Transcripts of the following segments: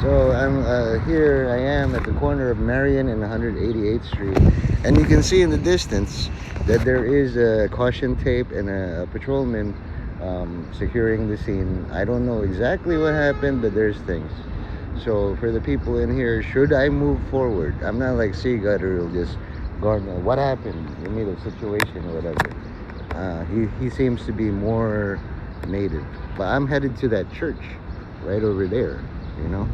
So here I am at the corner of Marion and 188th Street, and you can see in the distance that there is a caution tape and a patrolman securing the scene. I don't know exactly what happened, but there's things. So for the people in here, should I move forward? I'm not like Sea Gutter who'll just garden. What happened? Give me the situation or whatever. He seems to be more native, but I'm headed to that church right over there. You know.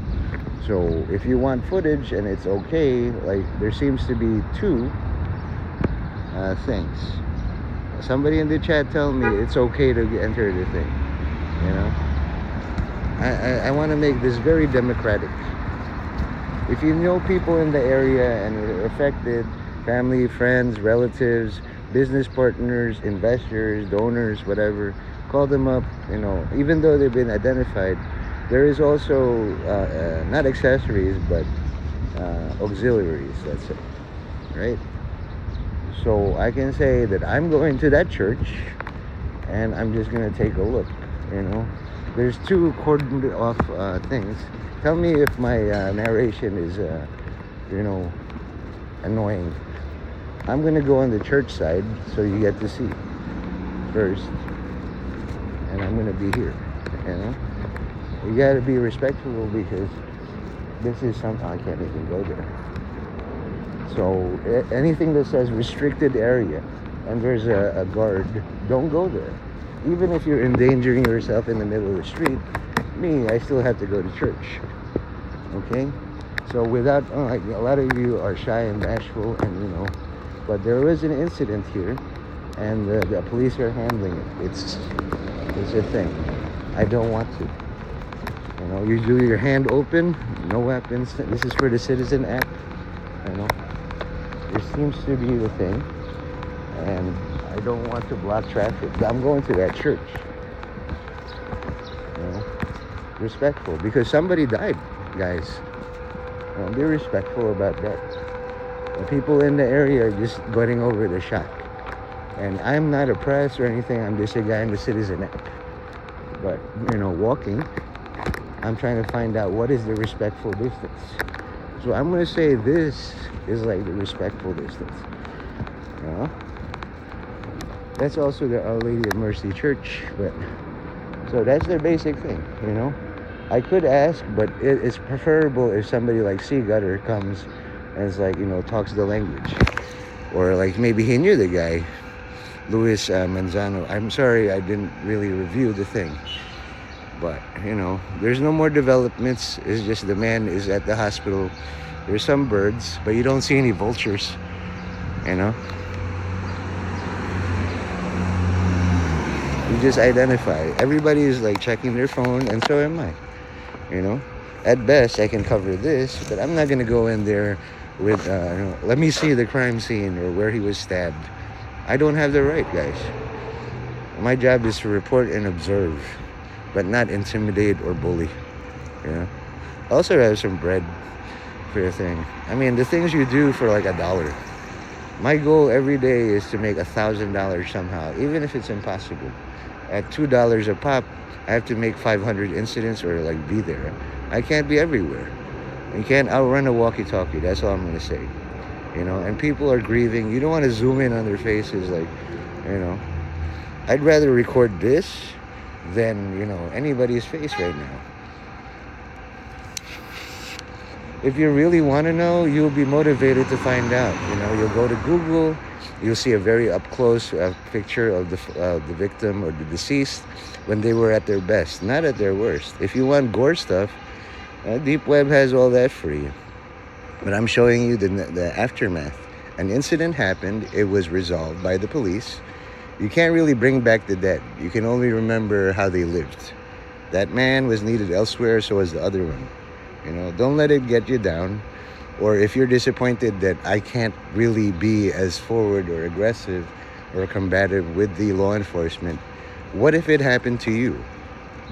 So if you want footage and it's okay, like there seems to be two things. Somebody in the chat tell me it's okay to enter the thing. You know. I want to make this very democratic. If you know people in the area and are affected, family, friends, relatives, business partners, investors, donors, whatever, call them up. You know, even though they've been identified, there is also not accessories but auxiliaries. That's it, right? So I can say that I'm going to that church, and I'm just gonna take a look. You know, there's two cordoned off things. Tell me if my narration is, you know, annoying. I'm gonna go on the church side so you get to see first, and I'm gonna be here. You know, you gotta be respectful because this is something I can't even go there. So anything that says restricted area and there's a guard, don't go there. Even if you're endangering yourself in the middle of the street, I still have to go to church. Okay? So without, like a lot of you are shy and bashful, and you know, but there was an incident here, and the police are handling it. It's a thing. I don't want to. You know, you do your hand open, no weapons. This is for the Citizen Act. You know, this seems to be the thing, and I don't want to block traffic. I'm going to that church. You know, respectful because somebody died, guys. You know, be respectful about that. The people in the area are just going over the shock. And I'm not a press or anything. I'm just a guy in the Citizen Act. But you know, walking, I'm trying to find out what is the respectful distance. So I'm going to say this is like the respectful distance. You know? That's also the Our Lady of Mercy Church. But so that's their basic thing, you know. I could ask, but it's preferable if somebody like Sea Gutter comes and is like, you know, talks the language. Or like maybe he knew the guy, Luis Manzano. I'm sorry I didn't really review the thing. But, you know, there's no more developments. It's just the man is at the hospital. There's some birds, but you don't see any vultures, you know. You just identify. Everybody is like checking their phone, and so am I, you know. At best, I can cover this, but I'm not going to go in there with, you know, let me see the crime scene or where he was stabbed. I don't have the right, guys. My job is to report and observe, but not intimidate or bully. You know. I also have some bread for your thing. I mean, the things you do for like $1. My goal every day is to make $1,000 somehow, even if it's impossible. At $2 a pop, I have to make 500 incidents or like be there. I can't be everywhere. You can't outrun a walkie-talkie. That's all I'm gonna say. You know, and people are grieving. You don't want to zoom in on their faces, like, you know. I'd rather record this than, you know, anybody's face right now. If you really want to know, you'll be motivated to find out. You know, you'll go to Google, you'll see a very up-close picture of the victim or the deceased when they were at their best, not at their worst. If you want gore stuff, Deep Web has all that for you. But I'm showing you the aftermath. An incident happened, it was resolved by the police. You can't really bring back the dead. You can only remember how they lived. That man was needed elsewhere, so was the other one. You know, don't let it get you down. Or if you're disappointed that I can't really be as forward or aggressive or combative with the law enforcement, what if it happened to you?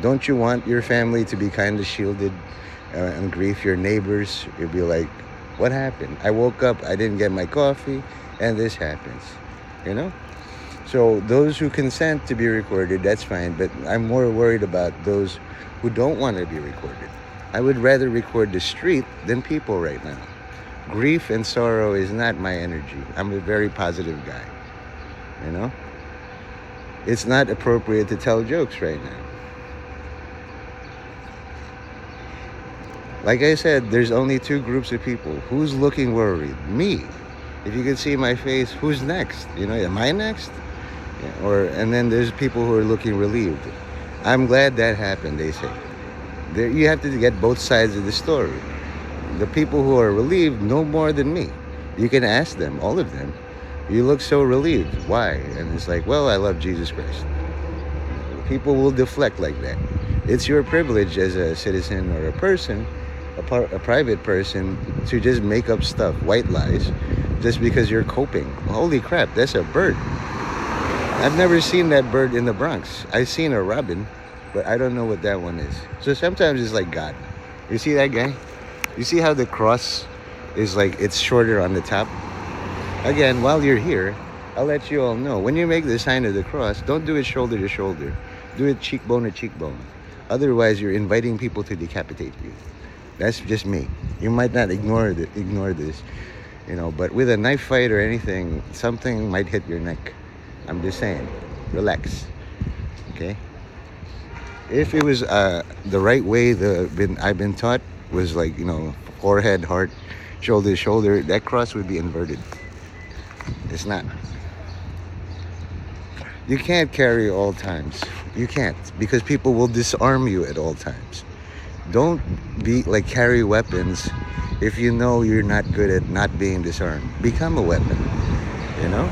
Don't you want your family to be kind of shielded and grief? Your neighbors, you'll be like, what happened? I woke up, I didn't get my coffee, and this happens. You know? So those who consent to be recorded, that's fine. But I'm more worried about those who don't want to be recorded. I would rather record the street than people right now. Grief and sorrow is not my energy. I'm a very positive guy. You know? It's not appropriate to tell jokes right now. Like I said, there's only two groups of people. Who's looking worried? Me. If you could see my face, who's next? You know, am I next? Yeah, and then there's people who are looking relieved. I'm glad that happened, they say. You have to get both sides of the story. The people who are relieved know more than me. You can ask them, all of them. You look so relieved. Why? And it's like, well, I love Jesus Christ. People will deflect like that. It's your privilege as a citizen or a person, a private person, to just make up stuff, white lies, just because you're coping. Holy crap, that's a bird. I've never seen that bird in the Bronx. I've seen a robin, but I don't know what that one is. So sometimes it's like God. You see that guy? You see how the cross is like, it's shorter on the top? Again, while you're here, I'll let you all know. When you make the sign of the cross, don't do it shoulder to shoulder. Do it cheekbone to cheekbone. Otherwise, you're inviting people to decapitate you. That's just me. You might not ignore this, you know, but with a knife fight or anything, something might hit your neck. I'm just saying, relax, okay? If it was the right way I've been taught was like, you know, forehead, heart, shoulder to shoulder, that cross would be inverted. It's not. You can't carry all times. You can't, because people will disarm you at all times. Don't carry weapons if you know you're not good at not being disarmed. Become a weapon, you know?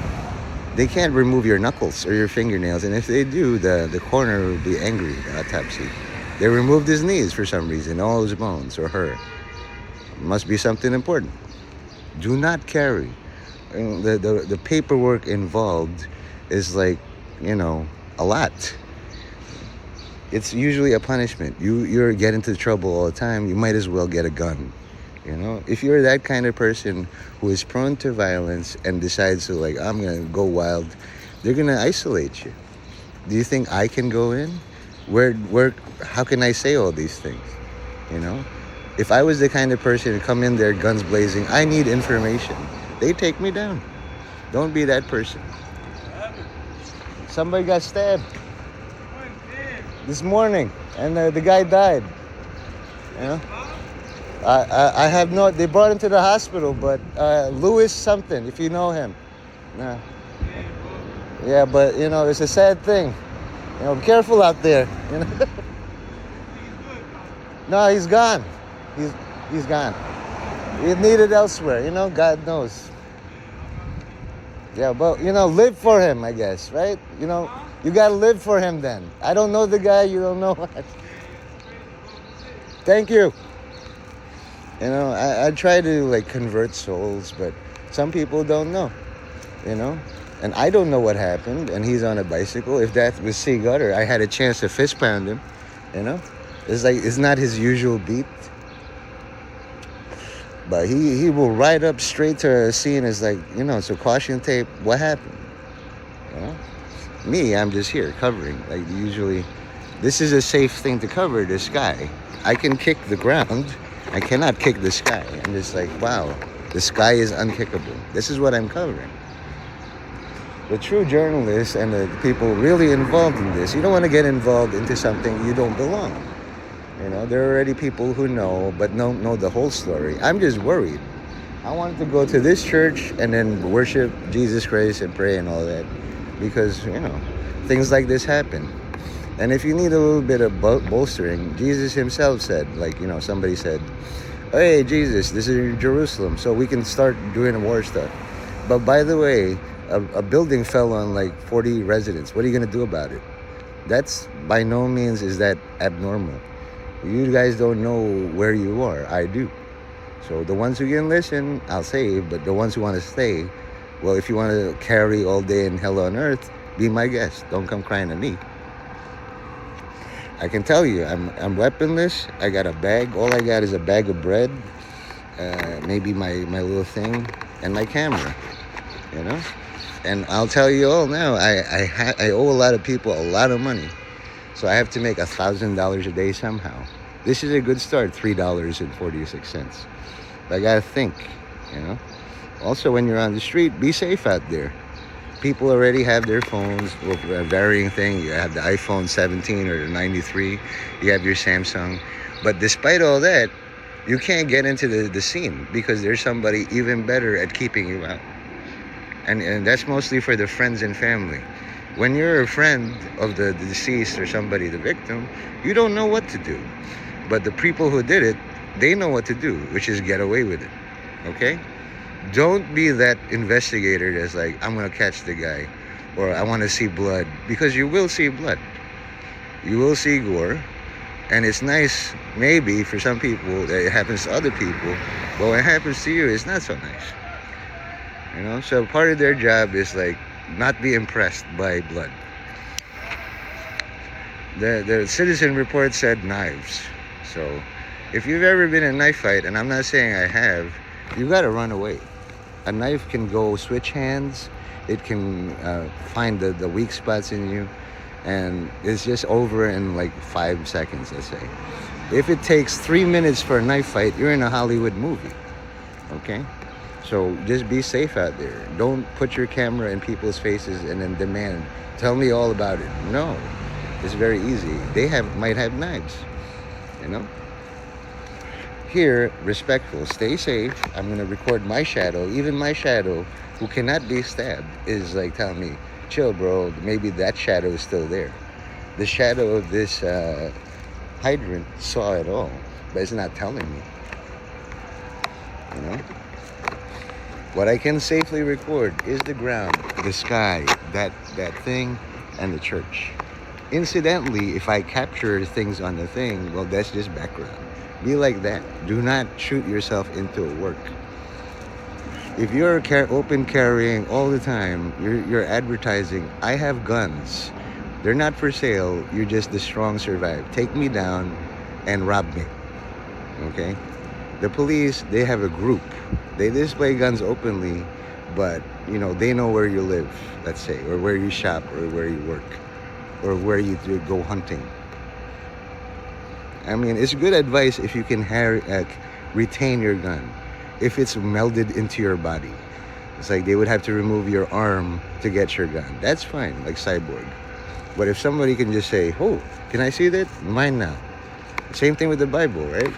They can't remove your knuckles or your fingernails, and if they do, the coroner will be angry, the autopsy. They removed his knees for some reason, all his bones, or her. Must be something important. Do not carry. The paperwork involved is like, you know, a lot. It's usually a punishment. You're getting into trouble all the time. You might as well get a gun. You know, if you're that kind of person who is prone to violence and decides to like, I'm gonna go wild, they're gonna isolate you. Do you think I can go in? How can I say all these things? You know, if I was the kind of person to come in there guns blazing, I need information, they take me down. Don't be that person. Somebody got stabbed this morning, and the guy died. You know, I have no. They brought him to the hospital, but Louis something, if you know him. No. Yeah, but you know, it's a sad thing. You know, be careful out there. You know. No, he's gone. He's gone. He's needed elsewhere. You know, God knows. Yeah, but you know, live for him, I guess, right? You know, you gotta live for him then. I don't know the guy, you don't know what. Thank you. You know, I try to like convert souls, but some people don't know, you know? And I don't know what happened, and he's on a bicycle. If that was C. Gutter, I had a chance to fist pound him, you know? It's like, it's not his usual beat. But he will ride up straight to a scene as like, you know, so caution tape, what happened? You know? Me, I'm just here covering. Like usually, this is a safe thing to cover, the sky. I can kick the ground. I cannot kick the sky. I'm just like, wow, the sky is unkickable. This is what I'm covering. The true journalists and the people really involved in this, you don't want to get involved into something you don't belong. You know, there are already people who know, but don't know the whole story. I'm just worried. I wanted to go to this church and then worship Jesus Christ and pray and all that. Because, you know, things like this happen. And if you need a little bit of bolstering, Jesus himself said, like, you know, somebody said, hey, Jesus, this is Jerusalem, so we can start doing war stuff. But by the way, a building fell on like 40 residents. What are you going to do about it? That's by no means is that abnormal. You guys don't know where you are. I do. So the ones who can listen, I'll save. But the ones who want to stay, well, if you want to carry all day in hell on earth, be my guest. Don't come crying to me. I can tell you, I'm weaponless. I got a bag. All I got is a bag of bread, maybe my little thing, and my camera. You know. And I'll tell you all now, I owe a lot of people a lot of money. So I have to make $1,000 a day somehow. This is a good start, $3.46. I gotta think, you know. Also, when you're on the street, be safe out there. People already have their phones with varying thing. You have the iPhone 17 or the 93. You have your Samsung. But despite all that, you can't get into the scene because there's somebody even better at keeping you out. And that's mostly for the friends and family. When you're a friend of the deceased or somebody, the victim, you don't know what to do. But the people who did it, they know what to do, which is get away with it. Okay? Don't be that investigator that's like, I'm going to catch the guy, or I want to see blood, because you will see blood. You will see gore. And it's nice, maybe, for some people that it happens to other people, but when it happens to you, it's not so nice. You know, so part of their job is like not be impressed by blood. The citizen report said knives. So if you've ever been in a knife fight, and I'm not saying I have, you got to run away. A knife can go switch hands. It can find the weak spots in you, and it's just over in like 5 seconds, let's say. If it takes 3 minutes for a knife fight, you're in a Hollywood movie. Okay? So just be safe out there. Don't put your camera in people's faces and then demand, tell me all about it. No, it's very easy. They might have knives, you know. Here, respectful, stay safe. I'm gonna record my shadow. Even my shadow, who cannot be stabbed, is like telling me, chill, bro. Maybe that shadow is still there. The shadow of this hydrant saw it all, but it's not telling me. You know. What I can safely record is the ground, the sky, that thing, and the church. Incidentally, if I capture things on the thing, well, that's just background. Be like that. Do not shoot yourself into a work. If you're open carrying all the time, you're advertising, I have guns. They're not for sale. You're just the strong survive. Take me down and rob me. Okay? The police, they have a group. They display guns openly, but, you know, they know where you live, let's say, or where you shop, or where you work, or where you go hunting. I mean, it's good advice if you can retain your gun. If it's melded into your body. It's like they would have to remove your arm to get your gun. That's fine, like Cyborg. But if somebody can just say, oh, can I see that? Mine now. Same thing with the Bible, right?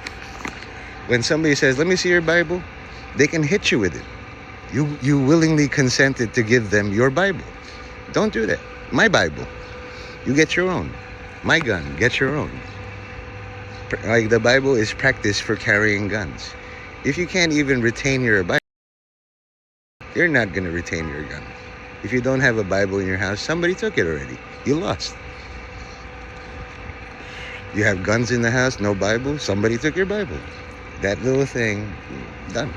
When somebody says, let me see your Bible, they can hit you with it. You willingly consented to give them your Bible. Don't do that. My Bible. You get your own. My gun, get your own. Like the Bible is practice for carrying guns. If you can't even retain your Bible, you're not going to retain your gun. If you don't have a Bible in your house, somebody took it already. You lost. You have guns in the house, no Bible, somebody took your Bible. That little thing, done.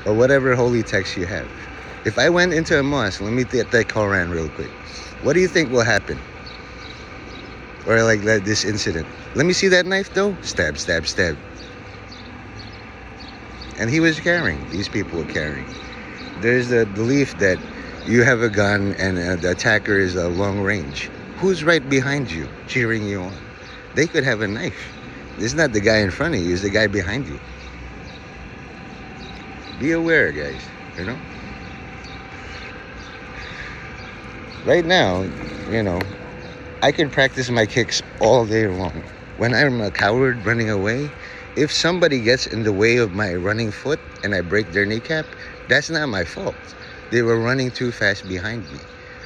Or whatever holy text you have. If I went into a mosque, let me get that Quran real quick. What do you think will happen? Or like this incident. Let me see that knife though. Stab, stab, stab. And he was carrying. These people were carrying. There's the belief that you have a gun and the attacker is a long range. Who's right behind you, cheering you on? They could have a knife. It's not the guy in front of you, it's the guy behind you. Be aware, guys, you know? Right now, you know, I can practice my kicks all day long. When I'm a coward running away, if somebody gets in the way of my running foot and I break their kneecap, that's not my fault. They were running too fast behind me.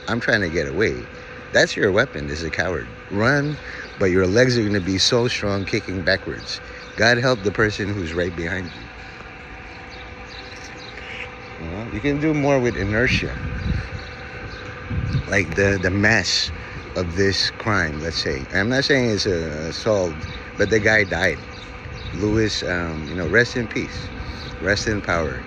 I'm trying to get away. That's your weapon as a coward. Run, but your legs are going to be so strong kicking backwards. God help the person who's right behind you. You know, you can do more with inertia. Like the mass of this crime, let's say. I'm not saying it's solved, but the guy died. Lewis, rest in peace. Rest in power.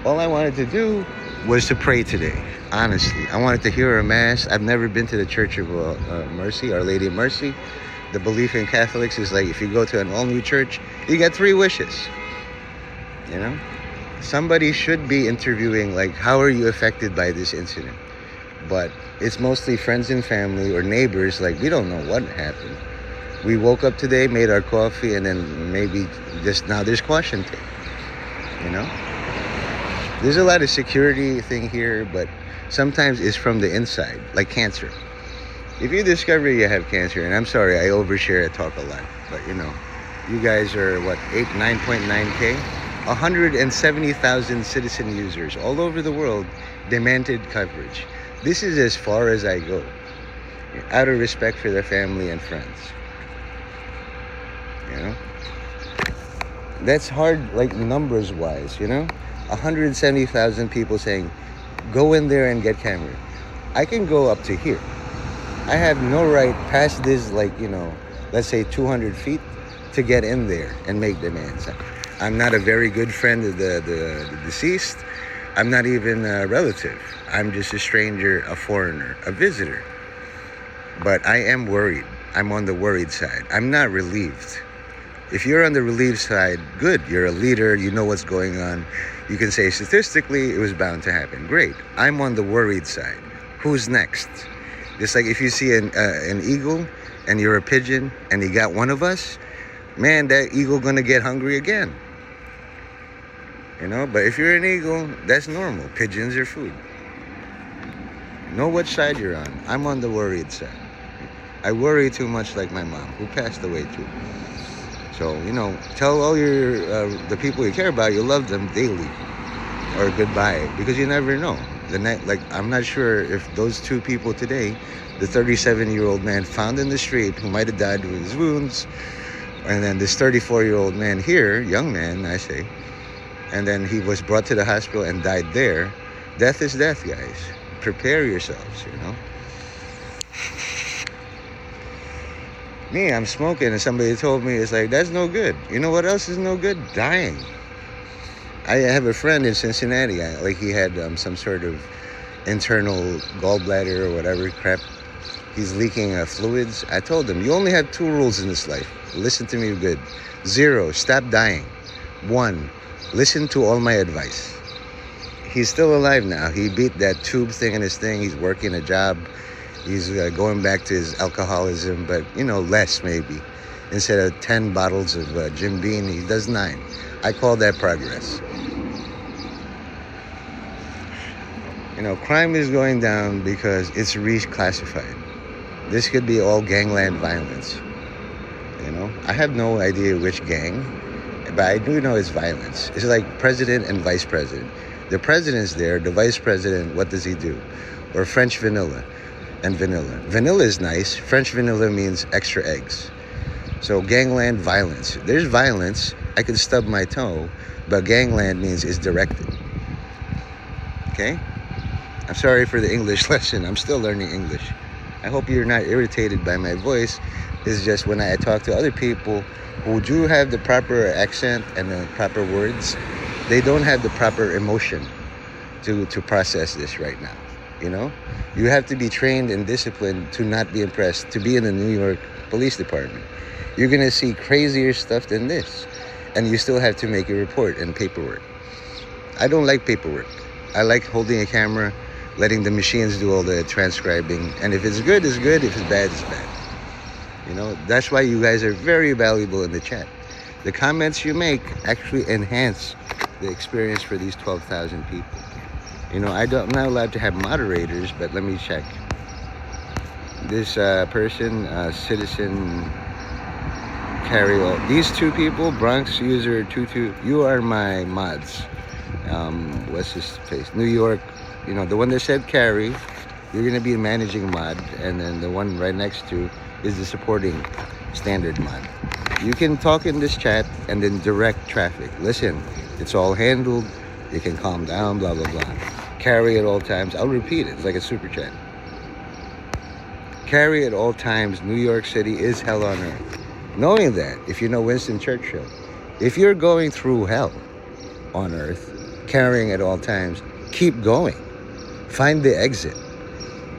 All I wanted to do was to pray today. Honestly, I wanted to hear a mass. I've never been to the Church of Mercy, Our Lady of Mercy. The belief in Catholics is like if you go to an all-new church, you get 3 wishes. You know? Somebody should be interviewing, like, how are you affected by this incident? But it's mostly friends and family or neighbors, like, we don't know what happened. We woke up today, made our coffee, and then maybe just now there's caution tape. You know, there's a lot of security thing here, but sometimes it's from the inside, like cancer. If you discover you have cancer, and I'm sorry, I overshare, I talk a lot, but you know, you guys are what, 9.9K? 170,000 citizen users all over the world demanded coverage. This is as far as I go, out of respect for their family and friends. You know? That's hard, like numbers wise, you know? 170,000 people saying, go in there and get camera. I can go up to here. I have no right past this, like, you know, let's say 200 feet to get in there and make demands. I'm not a very good friend of the deceased. I'm not even a relative. I'm just a stranger, a foreigner, a visitor. But I am worried. I'm on the worried side. I'm not relieved. If you're on the relieved side, good. You're a leader. You know what's going on. You can say statistically it was bound to happen. Great. I'm on the worried side. Who's next? Just like if you see an eagle and you're a pigeon and you got one of us, man, that eagle gonna get hungry again. You know, but if you're an eagle, that's normal. Pigeons are food. Know what side you're on. I'm on the worried side. I worry too much, like my mom, who passed away too. So, you know, tell all your the people you care about you love them daily or goodbye, because you never know. Like, I'm not sure if those two people today, the 37-year-old man found in the street who might have died with his wounds, and then this 34-year-old man here, young man, I say, and then he was brought to the hospital and died there. Death is death, guys. Prepare yourselves, you know. Me, I'm smoking, and somebody told me, it's like, that's no good. You know what else is no good? Dying. I have a friend in Cincinnati, he had some sort of internal gallbladder or whatever crap. He's leaking fluids. I told him, you only have 2 rules in this life. Listen to me good. 0, stop dying. 1, listen to all my advice. He's still alive now. He beat that tube thing in his thing. He's working a job. He's going back to his alcoholism, but, you know, less maybe. Instead of 10 bottles of Jim Beam, he does 9. I call that progress. You know, crime is going down because it's reclassified. This could be all gangland violence. You know, I have no idea which gang, but I do know it's violence. It's like president and vice president. The president's there, the vice president, what does he do? Or French vanilla and vanilla. Vanilla is nice. French vanilla means extra eggs. So gangland violence. There's violence. I could stub my toe, but gangland means it's directed. Okay? I'm sorry for the English lesson. I'm still learning English. I hope you're not irritated by my voice. It's just when I talk to other people who do have the proper accent and the proper words, they don't have the proper emotion to process this right now. You know? You have to be trained and disciplined to not be impressed, to be in the New York Police Department. You're going to see crazier stuff than this. And you still have to make a report and paperwork. I don't like paperwork. I like holding a camera, letting the machines do all the transcribing. And if it's good, it's good. If it's bad, it's bad. You know, that's why you guys are very valuable in the chat. The comments you make actually enhance the experience for these 12,000 people. You know, I'm not allowed to have moderators, but let me check. This person, citizen carry all. These 2 people, Bronx user 22, you are my mods. What's his face? New York, you know, the one that said carry, you're going to be a managing mod, and then the one right next to is the supporting standard mod. You can talk in this chat and then direct traffic. Listen, it's all handled. You can calm down, blah, blah, blah. Carry at all times. I'll repeat it. It's like a super chat. Carry at all times. New York City is hell on earth. Knowing that, if you know Winston Churchill, if you're going through hell on earth, carrying at all times, keep going. Find the exit.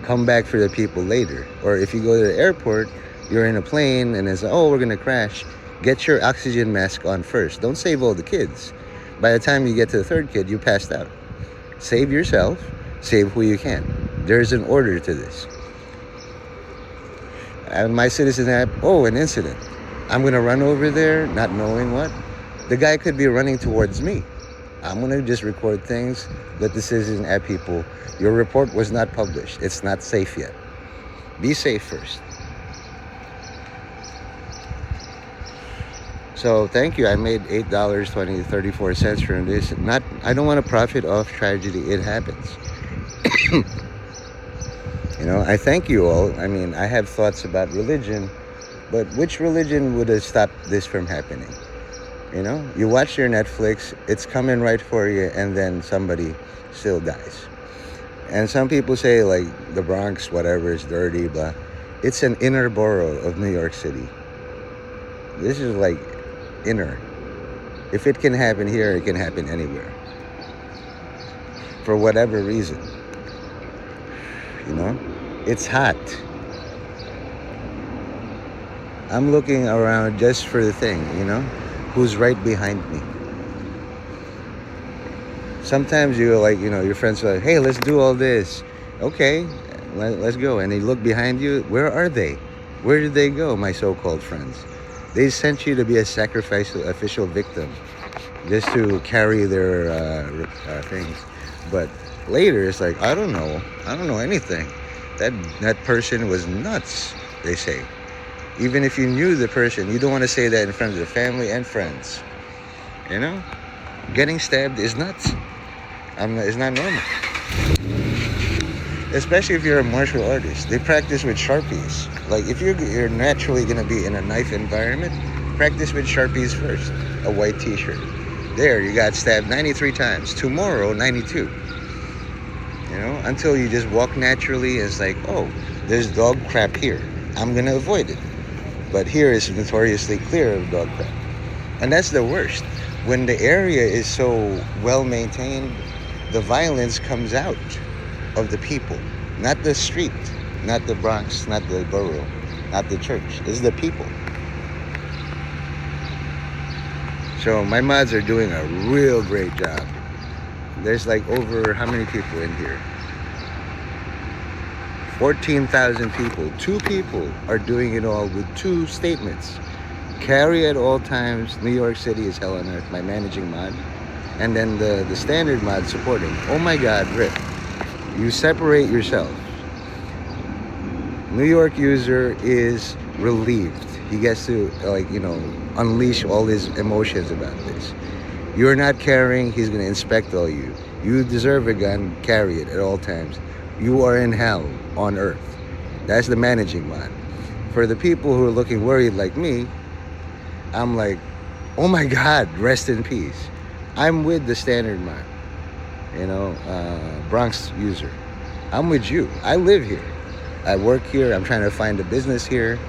Come back for the people later. Or if you go to the airport, you're in a plane and it's, oh, we're going to crash. Get your oxygen mask on first. Don't save all the kids. By the time you get to the 3rd kid, you passed out. Save yourself. Save who you can. There's an order to this. And my Citizen app, oh, an incident. I'm going to run over there, not knowing what. The guy could be running towards me. I'm going to just record things, let the Citizen app people, your report was not published. It's not safe yet. Be safe first. So thank you. I made $8.34 from this. I don't want to profit off tragedy. It happens. I thank you all. I mean, I have thoughts about religion, but which religion would have stopped this from happening? You watch your Netflix, it's coming right for you, and then somebody still dies. And some people say, like, the Bronx, whatever, is dirty, but it's an inner borough of New York City. This is like inner. If it can happen here, it can happen anywhere. For whatever reason. It's hot. I'm looking around just for the thing, who's right behind me. Sometimes you're like, your friends are like, hey, let's do all this. Okay, let's go. And they look behind you. Where are they? Where did they go, my so-called friends? They sent you to be a sacrificial official victim just to carry their things. But later, it's like, I don't know anything. That person was nuts, they say. Even if you knew the person, you don't want to say that in front of the family and friends. Getting stabbed is nuts. It's not normal. Especially if you're a martial artist. They practice with Sharpies. Like, if you're naturally going to be in a knife environment, practice with Sharpies first. A white t-shirt. There, you got stabbed 93 times. Tomorrow, 92. Until you just walk naturally, and it's like, oh, there's dog crap here. I'm going to avoid it. But here is notoriously clear of dog crap. And that's the worst. When the area is so well maintained, the violence comes out of the people. Not the street, not the Bronx, not the borough, not the church. It's the people. So my mods are doing a real great job. There's like over how many people in here? 14,000 people. 2 people are doing it all with 2 statements. Carry at all times, New York City is hell on earth, my managing mod. And then the standard mod supporting. Oh my God, Rip. You separate yourself. New York user is relieved. He gets to, unleash all his emotions about this. You're not carrying, he's going to inspect all you. You deserve a gun, carry it at all times. You are in hell on earth. That's the managing mod. For the people who are looking worried like me, I'm like, oh my God, rest in peace. I'm with the standard mod, Bronx user. I'm with you. I live here. I work here. I'm trying to find a business here.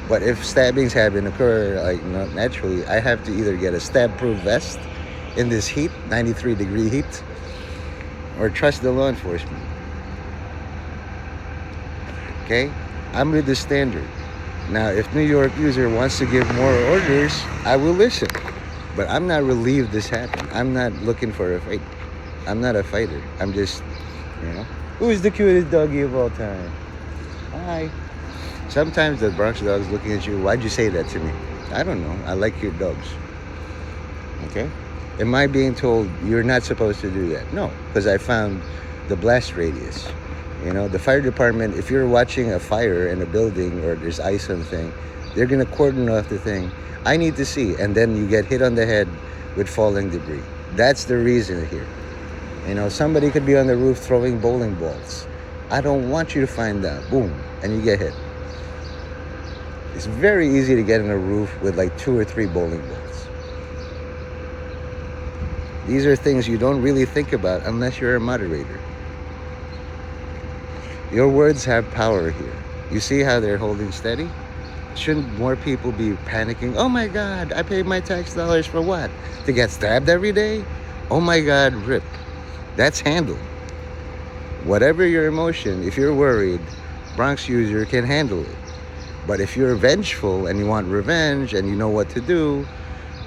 But if stabbings happen occur, naturally, I have to either get a stab-proof vest in this heat, 93-degree heat, or trust the law enforcement. Okay? I'm with the standard. Now, if New York user wants to give more orders, I will listen. But I'm not relieved this happened. I'm not looking for a fight. I'm not a fighter. I'm just, who's the cutest doggy of all time? Hi. Sometimes the Bronx dog's looking at you. Why'd you say that to me? I don't know. I like your dogs. Okay? Am I being told you're not supposed to do that? No, because I found the blast radius. The fire department, if you're watching a fire in a building or there's ice on the thing, they're going to cordon off the thing. I need to see. And then you get hit on the head with falling debris. That's the reason here. Somebody could be on the roof throwing bowling balls. I don't want you to find out. Boom. And you get hit. It's very easy to get on a roof with like 2 or 3 bowling balls. These are things you don't really think about unless you're a moderator. Your words have power here. You see how they're holding steady? Shouldn't more people be panicking? Oh my God, I paid my tax dollars for what? To get stabbed every day? Oh my God, Rip. That's handled. Whatever your emotion, if you're worried, Bronx user can handle it. But if you're vengeful and you want revenge and you know what to do,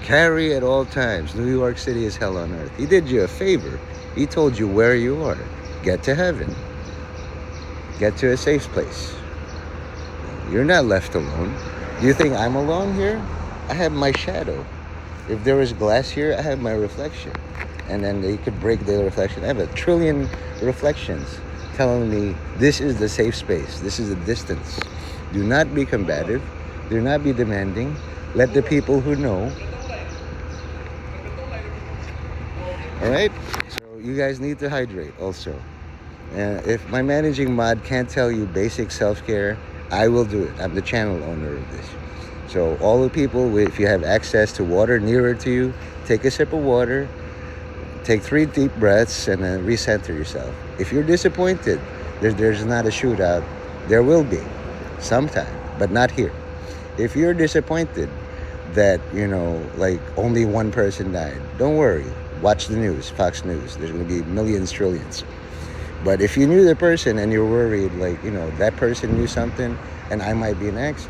carry at all times. New York City is hell on earth. He did you a favor. He told you where you are. Get to heaven. Get to a safe place. You're not left alone. Do you think I'm alone here? I have my shadow. If there was glass here, I have my reflection. And then they could break the reflection. I have a trillion reflections telling me this is the safe space. This is the distance. Do not be combative. Do not be demanding. Let the people who know. All right? So you guys need to hydrate also. If my managing mod can't tell you basic self-care, I will do it. I'm the channel owner of this. So all the people, if you have access to water nearer to you, take a sip of water, take 3 deep breaths, and then recenter yourself. If you're disappointed, there's not a shootout. There will be sometime, but not here. If you're disappointed that, like only one person died, don't worry. Watch the news, Fox News. There's going to be millions, trillions. But if you knew the person and you're worried, like, that person knew something and I might be next,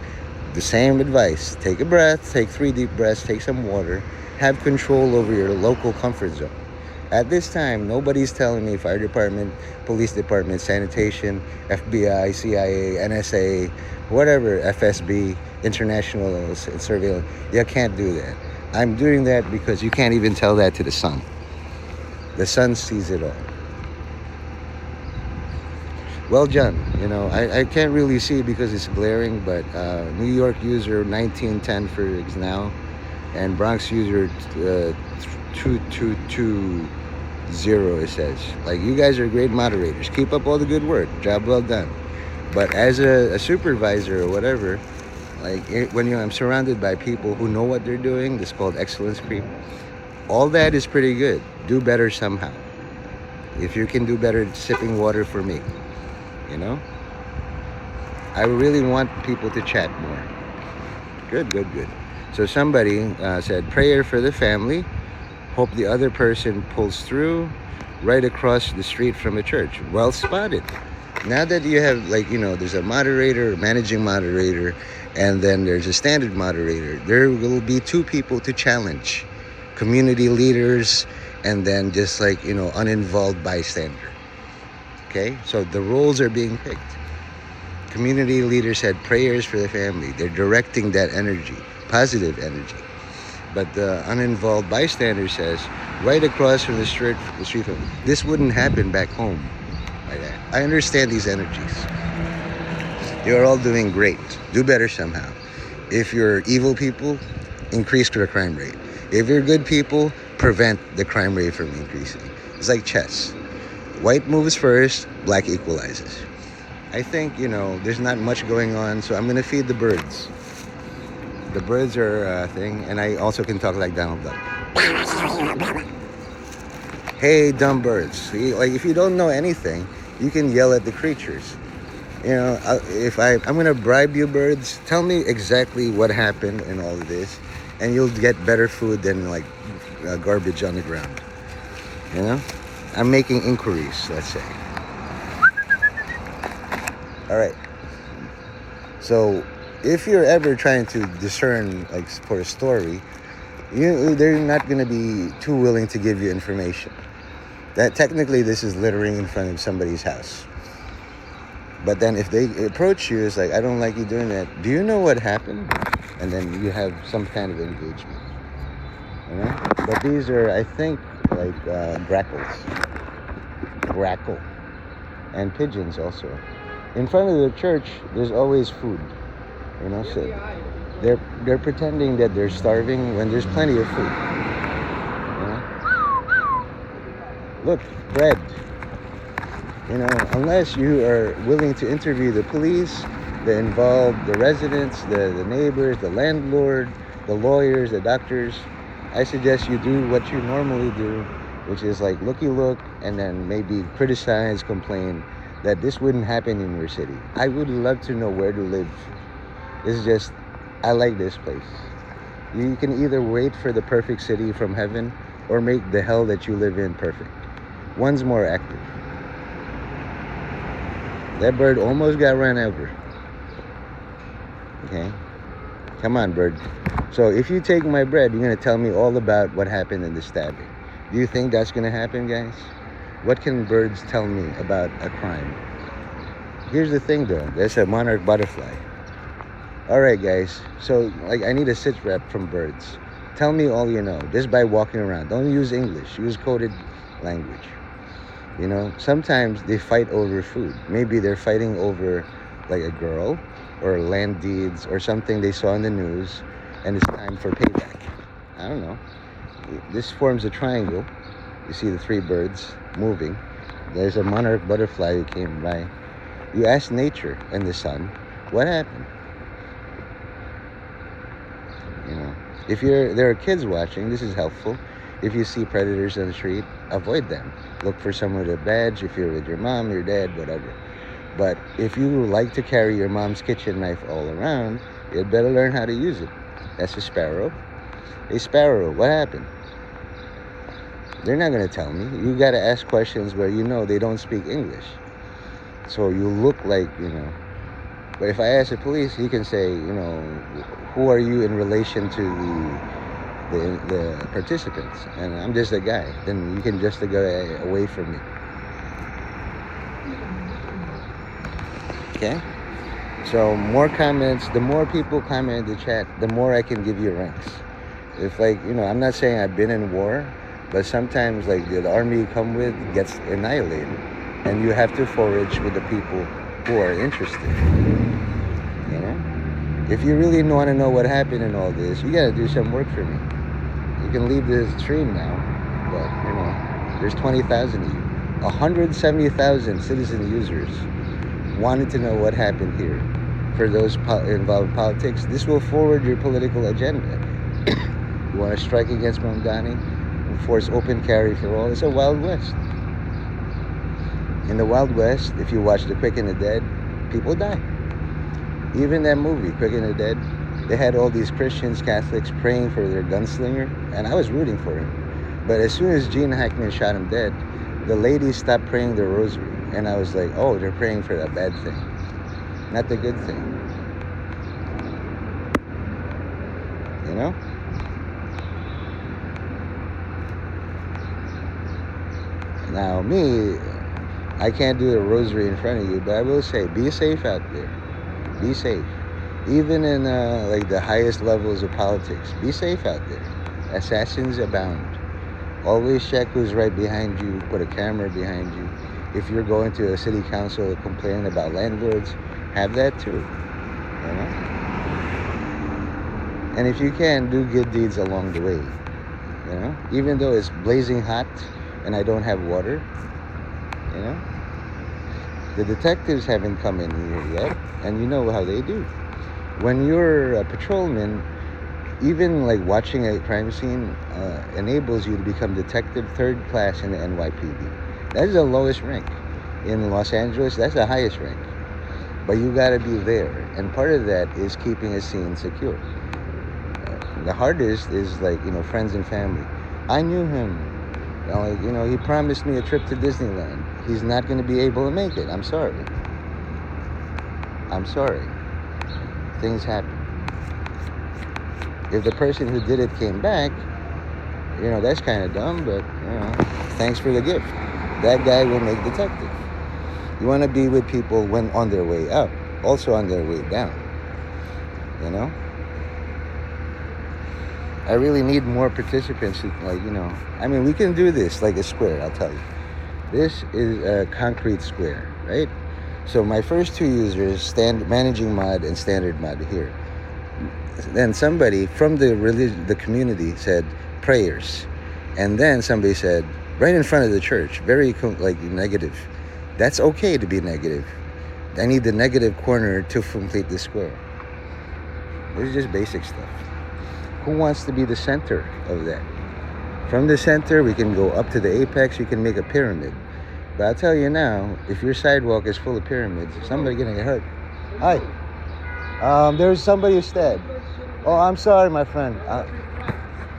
the same advice. Take a breath, take 3 deep breaths, take some water, have control over your local comfort zone. At this time, nobody's telling me fire department, police department, sanitation, FBI, CIA, NSA, whatever, FSB, international surveillance. You can't do that. I'm doing that because you can't even tell that to the sun. The sun sees it all. Well, John, I can't really see because it's glaring, but New York user 1910 for now, and Bronx user 2220, it says. Like, you guys are great moderators. Keep up all the good work. Job well done. But as a supervisor or whatever, like when I'm surrounded by people who know what they're doing, this is called excellence creep. All that is pretty good. Do better somehow. If you can do better sipping water for me. I really want people to chat more. Good. So somebody said, prayer for the family. Hope the other person pulls through right across the street from a church. Well spotted. Now that you have, there's a moderator, managing moderator, and then there's a standard moderator, there will be 2 people to challenge. Community leaders, and then just uninvolved bystander. Okay, so the roles are being picked. Community leaders said prayers for the family. They're directing that energy, positive energy. But the uninvolved bystander says, right across from the street from this wouldn't happen back home like that. I understand these energies. You're all doing great. Do better somehow. If you're evil people, increase the crime rate. If you're good people, prevent the crime rate from increasing. It's like chess. White moves first, black equalizes. I think, there's not much going on, so I'm going to feed the birds. The birds are a thing, and I also can talk like Donald Duck. Hey, dumb birds. See, if you don't know anything, you can yell at the creatures. I'm going to bribe you birds, tell me exactly what happened in all of this, and you'll get better food than, garbage on the ground. I'm making inquiries, let's say. All right. So if you're ever trying to discern, for a story, they're not going to be too willing to give you information. That technically this is littering in front of somebody's house. But then if they approach you, it's I don't like you doing that. Do you know what happened? And then you have some kind of engagement. But these are, I think, grackles. Grackle. And pigeons also. In front of the church, there's always food. So they're pretending that they're starving when there's plenty of food. Look, bread. Unless you are willing to interview the police, the involved, the residents, the neighbors, the landlord, the lawyers, the doctors, I suggest you do what you normally do, which is look, and then maybe criticize, complain that this wouldn't happen in your city. I would love to know where to live. It's just, I like this place. You can either wait for the perfect city from heaven or make the hell that you live in perfect. One's more active. That bird almost got run over. Okay? Come on, bird. So if you take my bread, you're going to tell me all about what happened in the stabbing. Do you think that's going to happen, guys? What can birds tell me about a crime? Here's the thing, though. There's a monarch butterfly. All right, guys. So, like, I need a sit rep from birds. Tell me all you know, just by walking around. Don't use English. Use coded language. You know, sometimes they fight over food. Maybe they're fighting over, like, a girl or land deeds or something they saw in the news, and it's time for payback. I don't know. This forms a triangle. You see the three birds moving. There's a monarch butterfly who came by. You ask nature and the sun, what happened? You know, if there are kids watching, this is helpful. If you see predators on the street, avoid them. Look for someone with a badge if you're with your mom, your dad, whatever. But if you like to carry your mom's kitchen knife all around, you'd better learn how to use it. That's a sparrow. Hey, sparrow, what happened? They're not going to tell me. You got to ask questions where you know they don't speak English. So you look like, you know. But if I ask the police, he can say, you know, who are you in relation to the participants? And I'm just a guy. Then you can just go away from me. Okay? So more comments, the more people comment in the chat, the more I can give you ranks. If, like, you know, I'm not saying I've been in war, but sometimes, like, the army you come with gets annihilated, and you have to forage with the people who are interested. You know, if you really want to know what happened in all this, you got to do some work for me. You can leave the stream now, but, you know, there's 20,000 of you. 170,000 citizen users wanted to know what happened here. For those involved in politics, this will forward your political agenda. You want to strike against Mamdani, enforce open carry for all. It's a Wild West. In the Wild West, if you watch The Quick and the Dead, people die. Even that movie, Quick and the Dead, they had all these Christians, Catholics praying for their gunslinger, and I was rooting for him. But as soon as Gene Hackman shot him dead, the ladies stopped praying their rosary, and I was like, oh, they're praying for that bad thing, not the good thing. You know? Now, me, I can't do the rosary in front of you, but I will say, be safe out there. Be safe. Even in like the highest levels of politics, be safe out there. Assassins abound. Always check who's right behind you. Put a camera behind you. If you're going to a city council complaining about landlords, have that too. You know? And if you can, do good deeds along the way. You know? Even though it's blazing hot and I don't have water, you know? The detectives haven't come in here yet, and you know how they do. When you're a patrolman, even like watching a crime scene enables you to become detective third class in the NYPD. That's the lowest rank. In Los Angeles, that's the highest rank. But you gotta be there, and part of that is keeping a scene secure. The hardest is, like, you know, friends and family. I knew him. Like, you know, he promised me a trip to Disneyland. He's not going to be able to make it. I'm sorry. I'm sorry. Things happen. If the person who did it came back, you know, that's kind of dumb, but, you know, thanks for the gift. That guy will make detective. You want to be with people when on their way up, also on their way down. You know? I really need more participants who, like, you know, I mean, we can do this like a square, I'll tell you. This is a concrete square, right? So my first two users, managing mod and standard mod here. Then somebody from the community said prayers. And then somebody said, right in front of the church, very like negative. That's okay to be negative. I need the negative corner to complete the square. This is just basic stuff. Who wants to be the center of that? From the center, we can go up to the apex, we can make a pyramid. But I'll tell you now, if your sidewalk is full of pyramids, somebody's gonna get hurt. Hi. There's somebody who's dead. Oh, I'm sorry, my friend.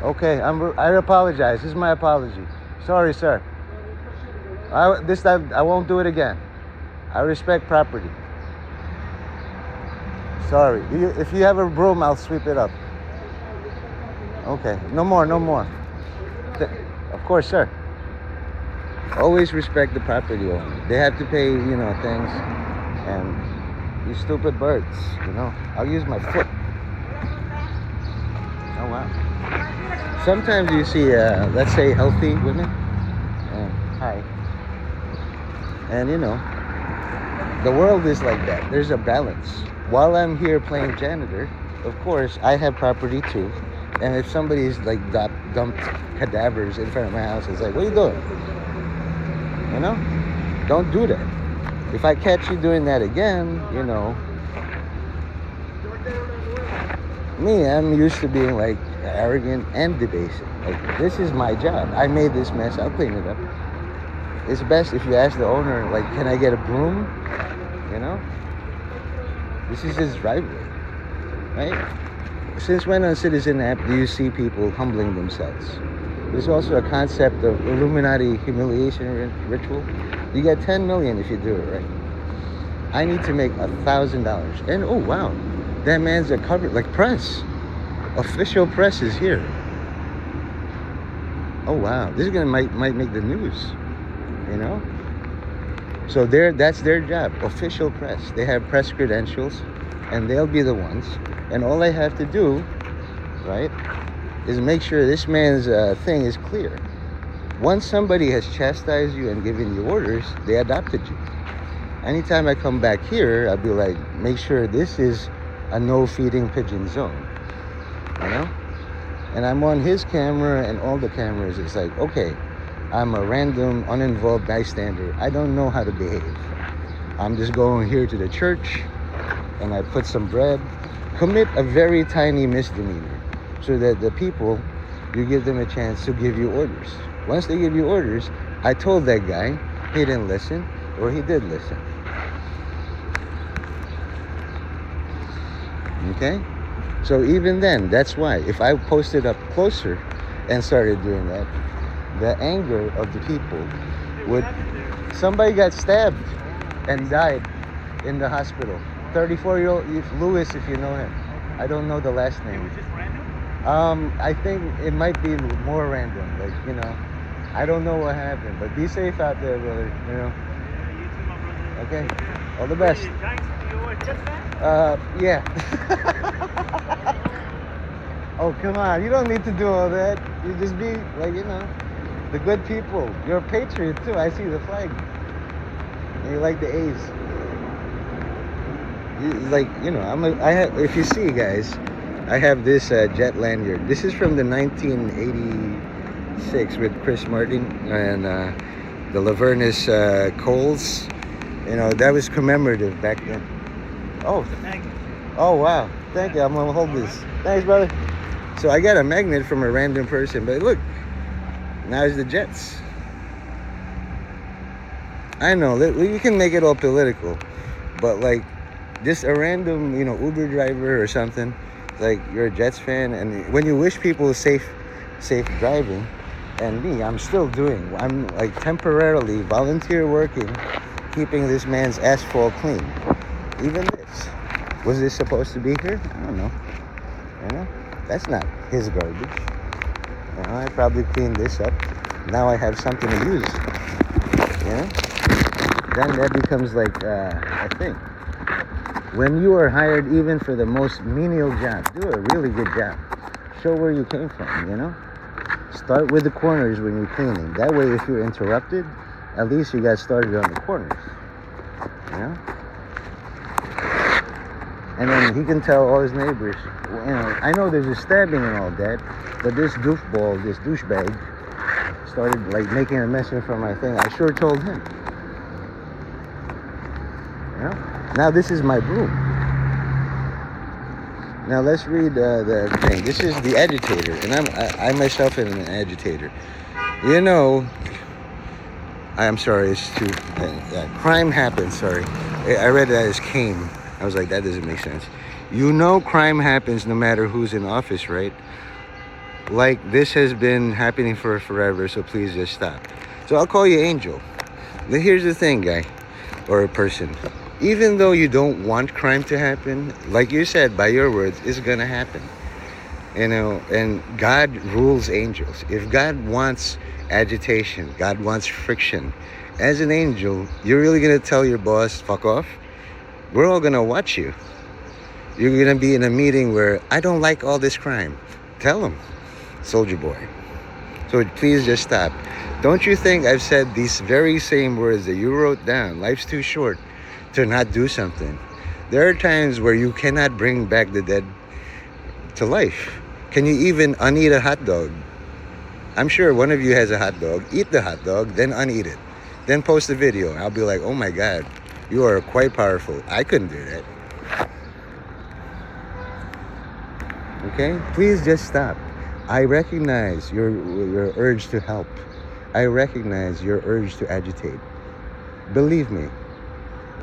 Okay, I apologize. This is my apology. Sorry, sir. I won't do it again. I respect property. Sorry. If you have a broom, I'll sweep it up. Okay, no more. Of course, sir. Always respect the property owner. They have to pay, you know, things. And You stupid birds, I'll use my foot. Oh, wow. Sometimes you see, let's say, healthy women. Hi. And, the world is like that. There's a balance. While I'm here playing janitor, of course, I have property too. And if somebody's like dumped cadavers in front of my house, it's like, what are you doing? Don't do that. If I catch you doing that again, me, I'm used to being like arrogant and debasing. Like, this is my job. I made this mess. I'll clean it up. It's best if you ask the owner, like, can I get a broom? This is his driveway, right? Since when on Citizen app do you see people humbling themselves? There's also a concept of Illuminati humiliation ritual. You get 10 million if you do it right. I need to make $1,000. And oh wow, that man's a cover, like press. Official press is here. Oh wow, this is might make the news. So that's their job, official press. They have press credentials, and they'll be the ones. And all I have to do, right, is make sure this man's thing is clear. Once somebody has chastised you and given you orders, they adopted you. Anytime I come back here, I'll be like, make sure this is a no feeding pigeon zone. And I'm on his camera and all the cameras. It's like, okay, I'm a random, uninvolved bystander. I don't know how to behave. I'm just going here to the church and I put some bread. Commit a very tiny misdemeanor so that the people, you give them a chance to give you orders. Once they give you orders, I told that guy, he didn't listen, or he did listen. Okay? So even then, that's why, if I posted up closer and started doing that, the anger of the people would... Somebody got stabbed and died in the hospital. 34-year-old Lewis, if you know him. I don't know the last name. It was just random? I think it might be more random. Like, I don't know what happened. But be safe out there, brother. Yeah, you too, my brother. Okay? All the best. You a Jets fan? Yeah. Oh, come on. You don't need to do all that. You just be, like, the good people. You're a patriot, too. I see the flag. And you like the A's. Like, if you see, guys, I have this Jet lanyard. This is from the 1986 with Chris Martin and the Lavernus Coles. That was commemorative back then. Oh, Thank you. Oh, wow. Thank you. I'm going to hold this. Thanks, brother. So I got a magnet from a random person. But look, now it's the Jets. I know, you can make it all political. But, like, just a random, Uber driver or something, like, you're a Jets fan, and when you wish people safe driving, and me, I'm still doing, I'm like temporarily volunteer working, keeping this man's asphalt clean. Even this, was this supposed to be here? I don't know. That's not his garbage. I probably cleaned this up. Now I have something to use. Then that becomes like a thing. When you are hired even for the most menial job, do a really good job. Show where you came from, Start with the corners when you're cleaning. That way, if you're interrupted, at least you got started on the corners. And then he can tell all his neighbors, I know there's a stabbing and all that, but this doofball, this douchebag, started like making a mess in front of my thing. I sure told him. Now this is my broom. Now let's read the thing. This is the agitator, and I myself am an agitator. I'm sorry, it's too... crime happens, sorry. I read that as came. I was like, that doesn't make sense. Crime happens no matter who's in office, right? Like, this has been happening for forever, so please just stop. So I'll call you Angel. But here's the thing, guy, or a person. Even though you don't want crime to happen, like you said, by your words, it's gonna happen. And God rules angels. If God wants agitation, God wants friction, as an angel, you're really gonna tell your boss, fuck off? We're all gonna watch you. You're gonna be in a meeting where I don't like all this crime. Tell them, Soldier Boy. So please just stop. Don't you think I've said these very same words that you wrote down? Life's too short to not do something. There are times where you cannot bring back the dead to life. Can you even uneat a hot dog? I'm sure one of you has a hot dog. Eat the hot dog, then uneat it. Then post a video. I'll be like, oh my God, you are quite powerful. I couldn't do that. Okay? Please just stop. I recognize your urge to help. I recognize your urge to agitate. Believe me,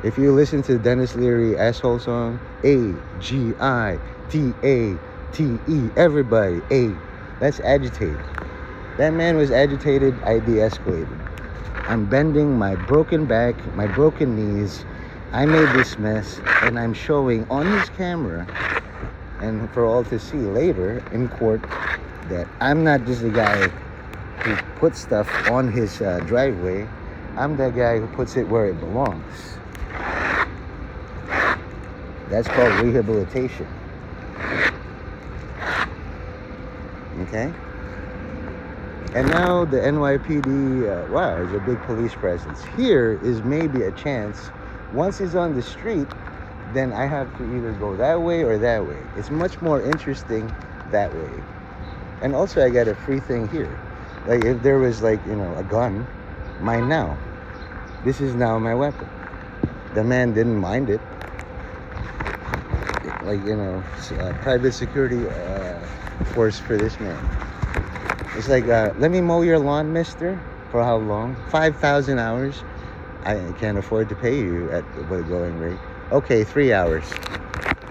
if you listen to Dennis Leary asshole song, Agitate, everybody, that's agitate. That man was agitated, I de-escalated. I'm bending my broken back, my broken knees. I made this mess, and I'm showing on his camera, and for all to see later in court, that I'm not just the guy who puts stuff on his driveway. I'm that guy who puts it where it belongs. That's called rehabilitation. Okay? And now the NYPD, wow, is a big police presence. Here is maybe a chance. Once he's on the street, then I have to either go that way or that way. It's much more interesting that way. And also I got a free thing here. Like if there was like, a gun, mine now. This is now my weapon. The man didn't mind it. Like, private security force for this man. It's like, let me mow your lawn, mister. For how long? 5,000 hours. I can't afford to pay you at the going rate. Okay, 3 hours.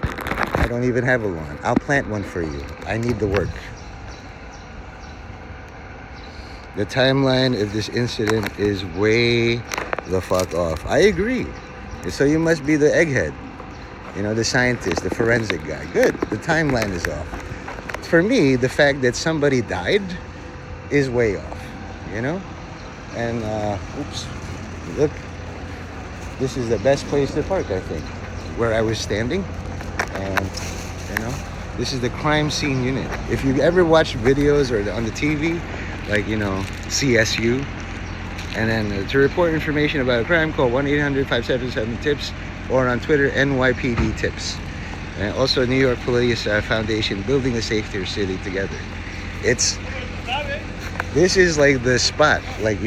I don't even have a lawn. I'll plant one for you. I need the work. The timeline of this incident is way the fuck off. I agree. So you must be the egghead. The scientist, the forensic guy. Good. The timeline is off. For me, the fact that somebody died is way off. And, oops. Look. This is the best place to park, I think. Where I was standing. And, this is the crime scene unit. If you ever watch videos or on the TV, like, CSU, and then to report information about a crime, call 1-800-577-TIPS, or on Twitter, NYPD TIPS. And also New York Police Foundation, building a safer city together. This is like the spot, like,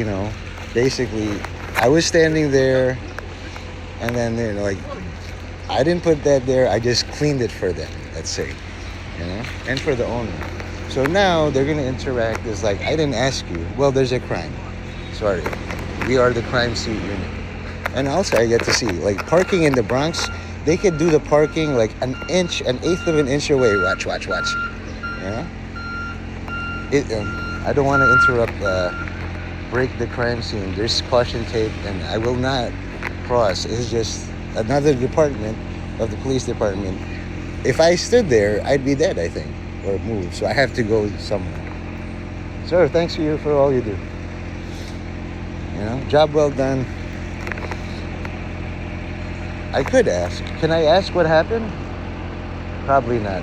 basically, I was standing there, and then, I didn't put that there, I just cleaned it for them, let's say, and for the owner. So now they're gonna interact as like, I didn't ask you. Well, there's a crime. Sorry. We are the crime scene unit. And also I get to see, like, parking in the Bronx, they could do the parking like an eighth of an inch away. Watch. I don't want to interrupt, break the crime scene. There's caution tape, and I will not cross. It's just another department of the police department. If I stood there, I'd be dead, I think. Or move, so I have to go somewhere. Sir, thanks to you for all you do. Job well done. I could ask. Can I ask what happened? Probably not.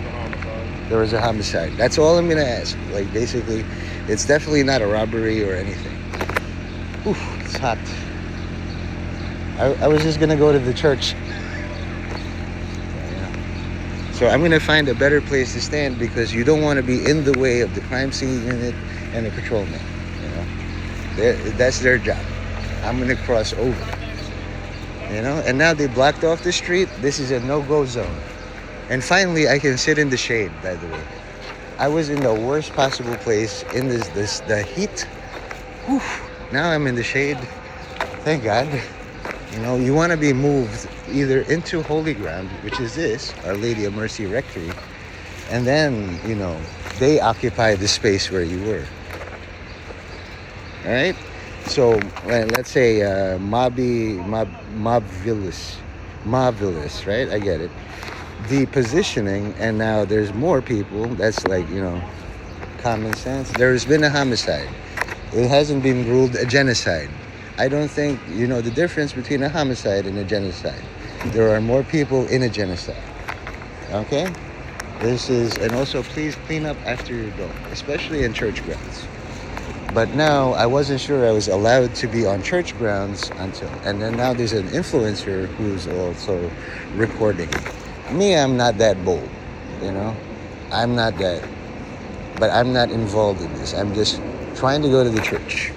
There was a homicide. That's all I'm gonna ask. Like, basically, it's definitely not a robbery or anything. Ooh, it's hot. I was just gonna go to the church. So I'm going to find a better place to stand, because you don't want to be in the way of the crime scene unit and the patrolman. That's their job. I'm going to cross over. And now they blocked off the street. This is a no-go zone. And finally, I can sit in the shade, by the way. I was in the worst possible place in the heat. Whew. Now I'm in the shade. Thank God. You want to be moved either into holy ground, which is this, Our Lady of Mercy Rectory, and then, they occupy the space where you were. All right? So, let's say Mobvilis, right? I get it. The positioning, and now there's more people, that's like, common sense. There's been a homicide. It hasn't been ruled a genocide. I don't think you know the difference between a homicide and a genocide. There are more people in a genocide. Okay? This is, and also please clean up after you go, especially in church grounds. But now I wasn't sure I was allowed to be on church grounds until, and then now there's an influencer who's also recording. Me, I'm not that bold, you know? I'm not that, but I'm not involved in this. I'm just trying to go to the church.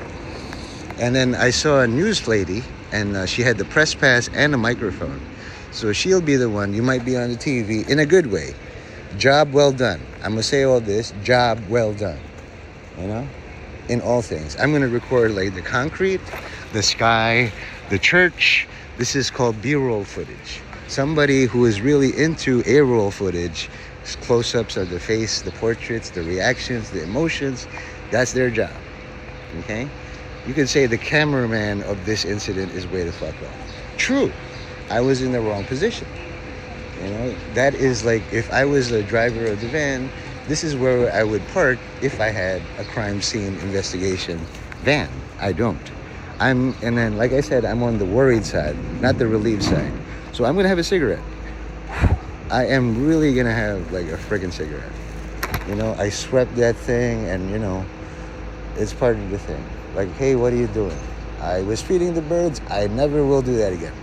And then I saw a news lady, and she had the press pass and a microphone. So she'll be the one, you might be on the TV in a good way. Job well done. I'm going to say all this, job well done, you know? In all things. I'm going to record like the concrete, the sky, the church. This is called B-roll footage. Somebody who is really into A-roll footage, close-ups of the face, the portraits, the reactions, the emotions, that's their job. Okay? You could say the cameraman of this incident is way the fuck off. True. I was in the wrong position. You know, that is like if I was the driver of the van, this is where I would park if I had a crime scene investigation van. I don't. And then, like I said, I'm on the worried side, not the relieved side. So I'm gonna have a cigarette. I am really gonna have like a friggin' cigarette. You know, I swept that thing, and you know, it's part of the thing. Like, hey, what are you doing? I was feeding the birds. I never will do that again.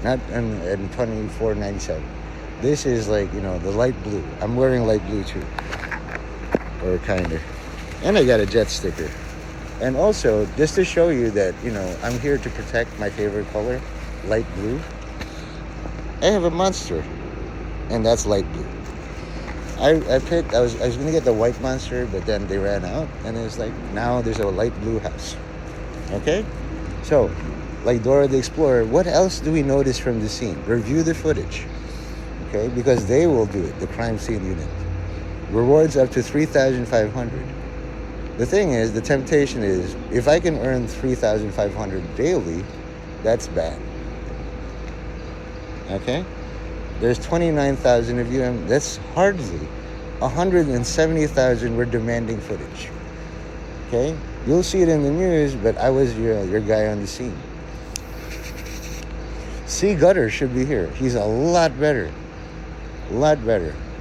Not in 2497. This is like, you know, the light blue. I'm wearing light blue too. Or kind of. And I got a Jet sticker. And also, just to show you that, you know, I'm here to protect my favorite color, light blue. I have a Monster. And that's light blue. I was going to get the white Monster, but then they ran out. And it's like, now there's a light blue house. Okay? So, like Dora the Explorer, what else do we notice from the scene? Review the footage. Okay, because they will do it, the crime scene unit. Rewards up to $3,500. The thing is, the temptation is, if I can earn $3,500 daily, that's bad. Okay? There's 29,000 of you, and that's hardly 170,000 were demanding footage. Okay? You'll see it in the news, but I was your guy on the scene. C. Gutter should be here. He's a lot better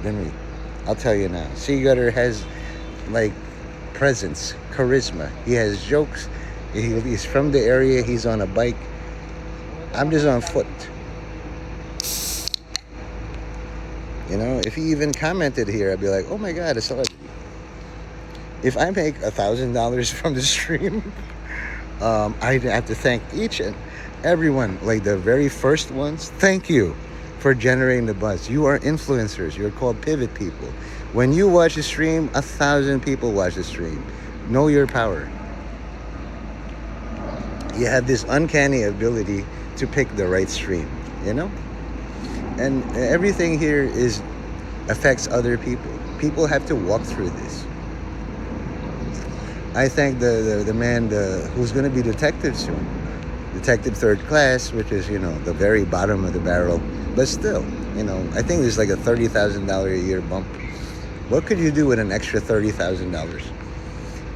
than me. I'll tell you now. C. Gutter has like presence, charisma. He has jokes. He's from the area. He's on a bike. I'm just on foot. You know, if he even commented here, I'd be like, oh my God, a celebrity. If I make $1,000 from the stream, I'd have to thank each and everyone, like the very first ones. Thank you for generating the buzz. You are influencers. You're called pivot people. When you watch a stream, 1,000 people watch the stream. Know your power. You have this uncanny ability to pick the right stream, you know? And everything here affects other people. People have to walk through this. I thank the man who's going to be detective soon. Detective third class, which is, you know, the very bottom of the barrel. But still, you know, I think there's like a $30,000 a year bump. What could you do with an extra $30,000?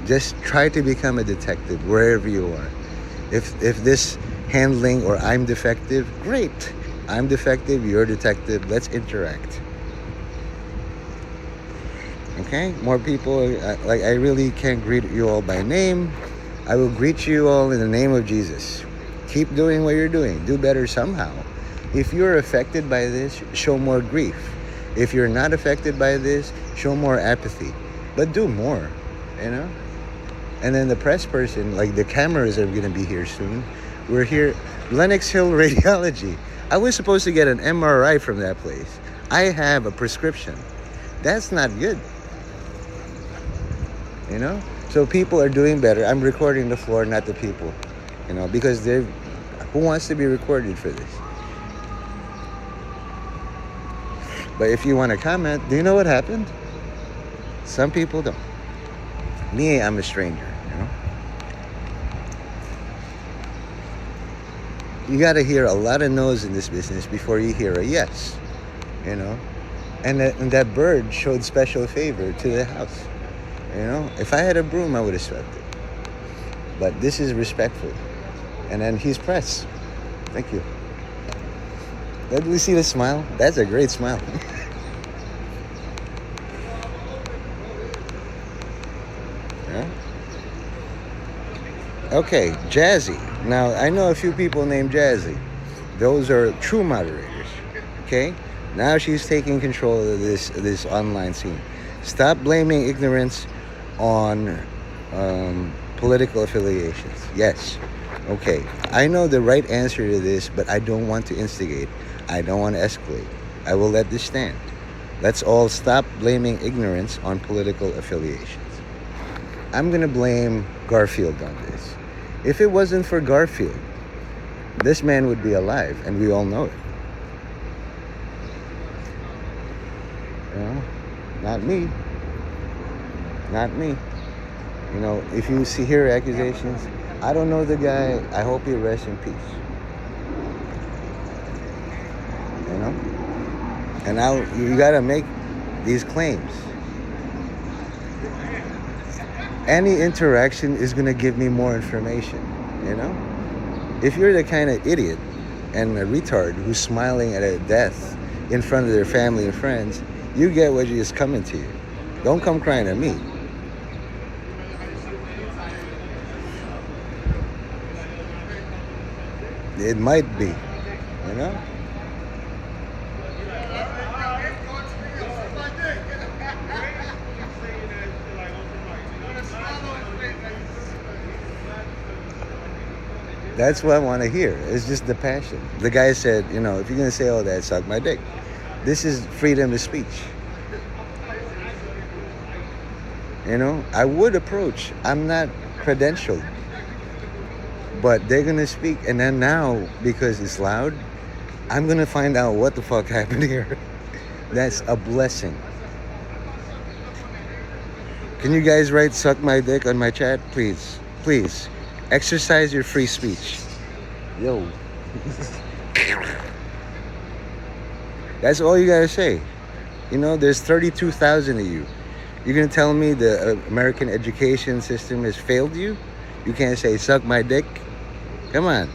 Just try to become a detective wherever you are. If this handling or I'm defective, great. I'm defective, you're detective, let's interact. Okay? More people, like I really can't greet you all by name. I will greet you all in the name of Jesus. Keep doing what you're doing. Do better somehow. If you're affected by this, show more grief. If you're not affected by this, show more apathy. But do more, you know? And then the press person, like the cameras are going to be here soon. We're here, Lenox Hill Radiology. I was supposed to get an MRI from that place. I have a prescription. That's not good. You know? So people are doing better. I'm recording the floor, not the people. You know, because who wants to be recorded for this? But if you want to comment, do you know what happened? Some people don't. Me, I'm a stranger, you know? You got to hear a lot of no's in this business before you hear a yes, you know? And that bird showed special favor to the house, you know? If I had a broom, I would have swept it. But this is respectful. And then he's press. Thank you. Let me see the smile. That's a great smile. Yeah. Okay, Jazzy. Now I know a few people named Jazzy. Those are true moderators. Okay. Now she's taking control of this online scene. Stop blaming ignorance on political affiliations. Yes. Okay. I know the right answer to this, but I don't want to instigate. I don't want to escalate. I will let this stand. Let's all stop blaming ignorance on political affiliations. I'm going to blame Garfield on this. If it wasn't for Garfield, this man would be alive, and we all know it. You know, not me. Not me. You know, if you hear accusations, I don't know the guy. I hope he rests in peace. You know? And now you gotta make these claims. Any interaction is gonna give me more information, you know? If you're the kind of idiot and a retard who's smiling at a death in front of their family and friends, you get what is coming to you. Don't come crying at me. It might be, you know? That's what I want to hear. It's just the passion. The guy said, you know, if you're going to say all that, suck my dick. This is freedom of speech. You know, I would approach. I'm not credentialed. But they're going to speak. And then now, because it's loud, I'm going to find out what the fuck happened here. That's a blessing. Can you guys write suck my dick on my chat? Please. Please. Exercise your free speech. Yo. That's all you gotta say. You know, there's 32,000 of you. You're gonna tell me the American education system has failed you? You can't say suck my dick? Come on.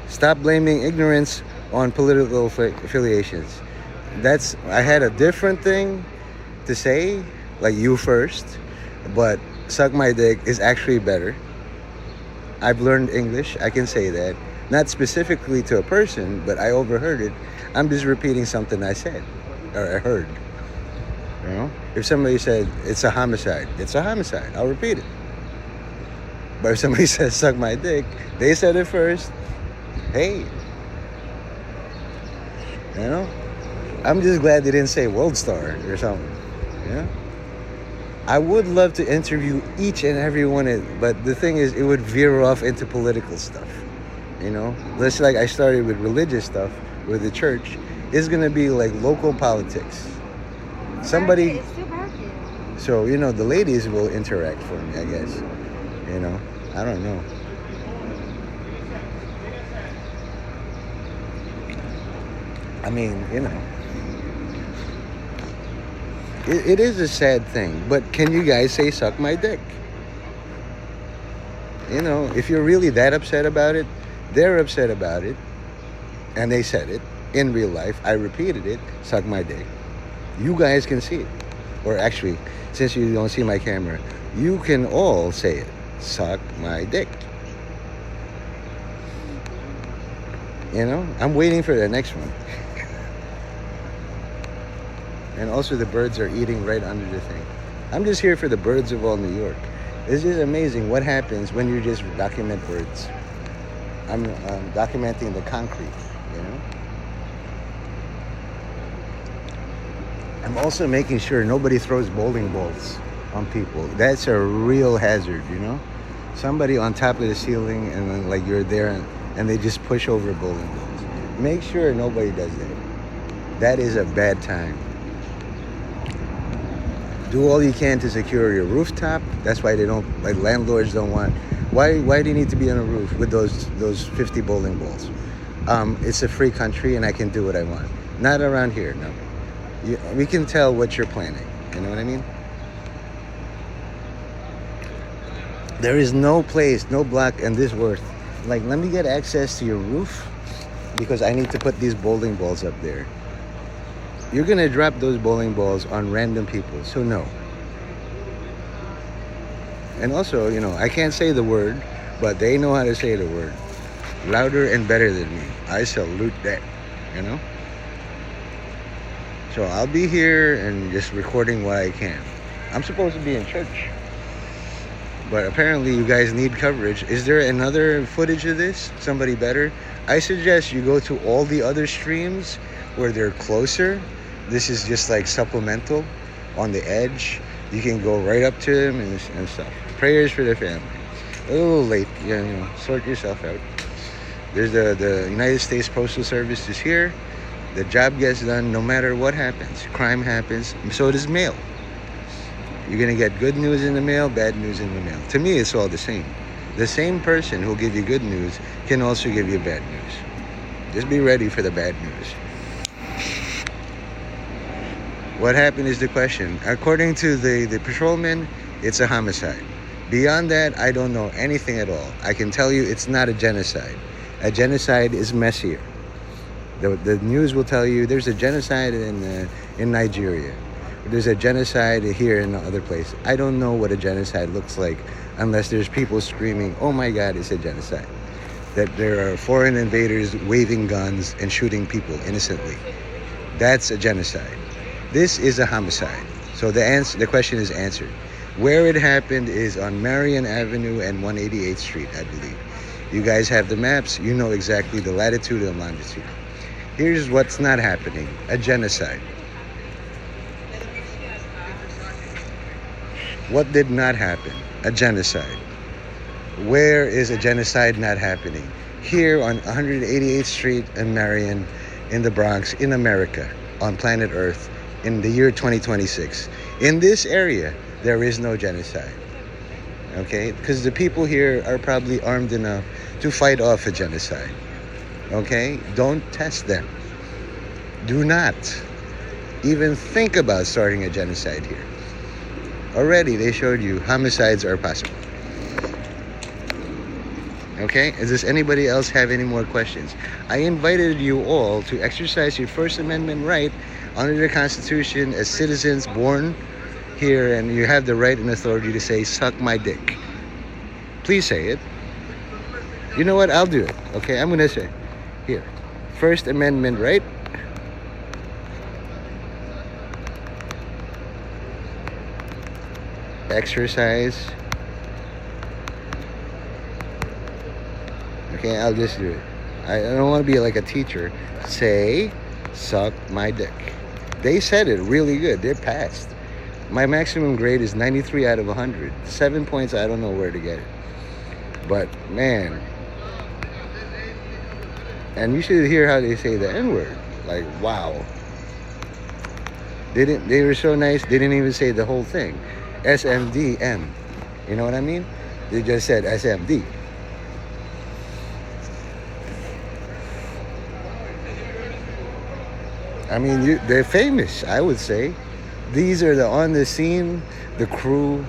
Stop blaming ignorance on political affiliations. I had a different thing to say, like you first, but suck my dick is actually better. I've learned English, I can say that. Not specifically to a person, but I overheard it. I'm just repeating something I said, or I heard. You know? If somebody said, it's a homicide, it's a homicide, I'll repeat it. But if somebody says, suck my dick, they said it first, hey. You know? I'm just glad they didn't say World Star or something. Yeah. I would love to interview each and every one, but the thing is, it would veer off into political stuff. You know, just like I started with religious stuff with the church, it's gonna be like local politics. Somebody, so you know, the ladies will interact for me, I guess. You know, I don't know. I mean, you know. It is a sad thing, but can you guys say suck my dick? You know, if you're really that upset about it, they're upset about it, and they said it in real life. I repeated it, suck my dick. You guys can see it. Or actually, since you don't see my camera, you can all say it, suck my dick. You know, I'm waiting for the next one. And also the birds are eating right under the thing. I'm just here for the birds of all New York. It's just amazing what happens when you just document birds. I'm documenting the concrete, you know? I'm also making sure nobody throws bowling balls on people. That's a real hazard, you know? Somebody on top of the ceiling and then like you're there and they just push over bowling balls. Make sure nobody does that. That is a bad time. Do all you can to secure your rooftop. That's why they don't, like landlords don't want. Why do you need to be on a roof with those 50 bowling balls? It's a free country and I can do what I want. Not around here, no. We can tell what you're planning. You know what I mean? There is no place, no block in this worth. Like, let me get access to your roof. because I need to put these bowling balls up there. You're gonna drop those bowling balls on random people, so no. And also, I can't say the word, but they know how to say the word. Louder and better than me. I salute that, you know? So I'll be here and just recording what I can. I'm supposed to be in church. But apparently you guys need coverage. Is there another footage of this? Somebody better? I suggest you go to all the other streams where they're closer. This is just like supplemental on the edge. You can go right up to them and stuff. Prayers for the family. A little late, sort yourself out. There's the United States Postal Service is here. The job gets done no matter what happens. Crime happens. So does mail. You're going to get good news in the mail, bad news in the mail. To me, it's all the same. The same person who'll give you good news can also give you bad news. Just be ready for the bad news. What happened is the question. According to the patrolman, it's a homicide. Beyond that, I don't know anything at all. I can tell you it's not a genocide. A genocide is messier. The news will tell you there's a genocide in Nigeria. There's a genocide here in other places. I don't know what a genocide looks like unless there's people screaming, oh my God, it's a genocide. That there are foreign invaders waving guns and shooting people innocently. That's a genocide. This is a homicide. So the question is answered. Where it happened is on Marion Avenue and 188th Street, I believe. You guys have the maps. You know exactly the latitude and longitude. Here's what's not happening. A genocide. What did not happen? A genocide. Where is a genocide not happening? Here on 188th Street and Marion in the Bronx, in America, on planet Earth, in the year 2026. In this area, there is no genocide. Okay? Because the people here are probably armed enough to fight off a genocide. Okay? Don't test them. Do not even think about starting a genocide here. Already they showed you homicides are possible. Okay? Does anybody else have any more questions? I invited you all to exercise your First Amendment right under the Constitution as citizens born here, and you have the right and authority to say, suck my dick. Please say it. You know what? I'll do it. Okay? I'm going to say, here, First Amendment right. Exercise. Okay, I'll just do it. I don't want to be like a teacher. Say, suck my dick. They said it really good. They're passed. My maximum grade is 93 out of 100. 7 points, I don't know where to get it. But, man. And you should hear how they say the N-word. Like, wow. They were so nice, they didn't even say the whole thing. SMDM. You know what I mean? They just said SMD. I mean, they're famous, I would say. These are the on the scene, the crew,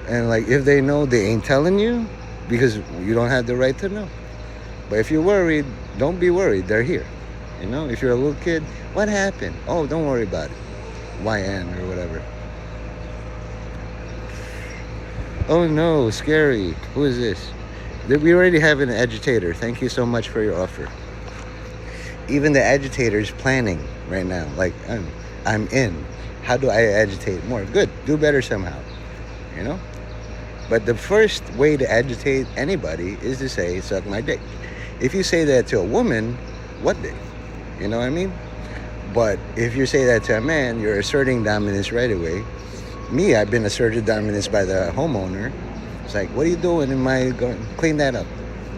and like if they know, they ain't telling you because you don't have the right to know. But if you're worried, don't be worried. They're here. You know, if you're a little kid, what happened? Oh, don't worry about it. YN or whatever. Oh no, scary. Who is this? We already have an agitator. Thank you so much for your offer. Even the agitator's planning right now. Like, I'm in. How do I agitate more? Good. Do better somehow. You know? But the first way to agitate anybody is to say, suck my dick. If you say that to a woman, what dick? You know what I mean? But if you say that to a man, you're asserting dominance right away. Me, I've been asserted dominance by the homeowner. It's like, what are you doing? Clean that up.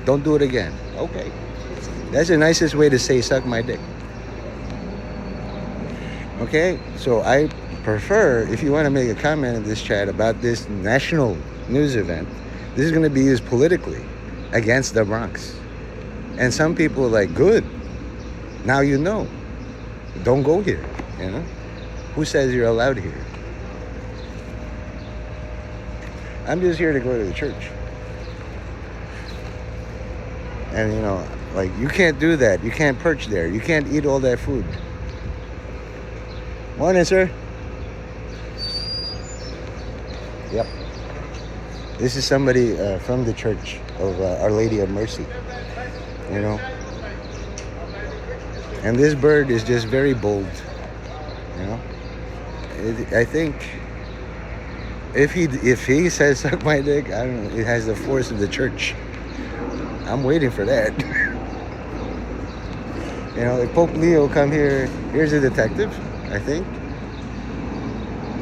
Don't do it again. Okay. That's the nicest way to say suck my dick. Okay? So I prefer, if you want to make a comment in this chat about this national news event, this is going to be used politically against the Bronx. And some people are like, good. Now you know. Don't go here. You know? Who says you're allowed here? I'm just here to go to the church. And, Like, you can't do that. You can't perch there. You can't eat all that food. Morning, sir. Yep. This is somebody from the Church of Our Lady of Mercy. You know? And this bird is just very bold. You know? I think if he says suck my dick, I don't know, it has the force of the church. I'm waiting for that. You know, if Pope Leo come here, here's a detective, I think.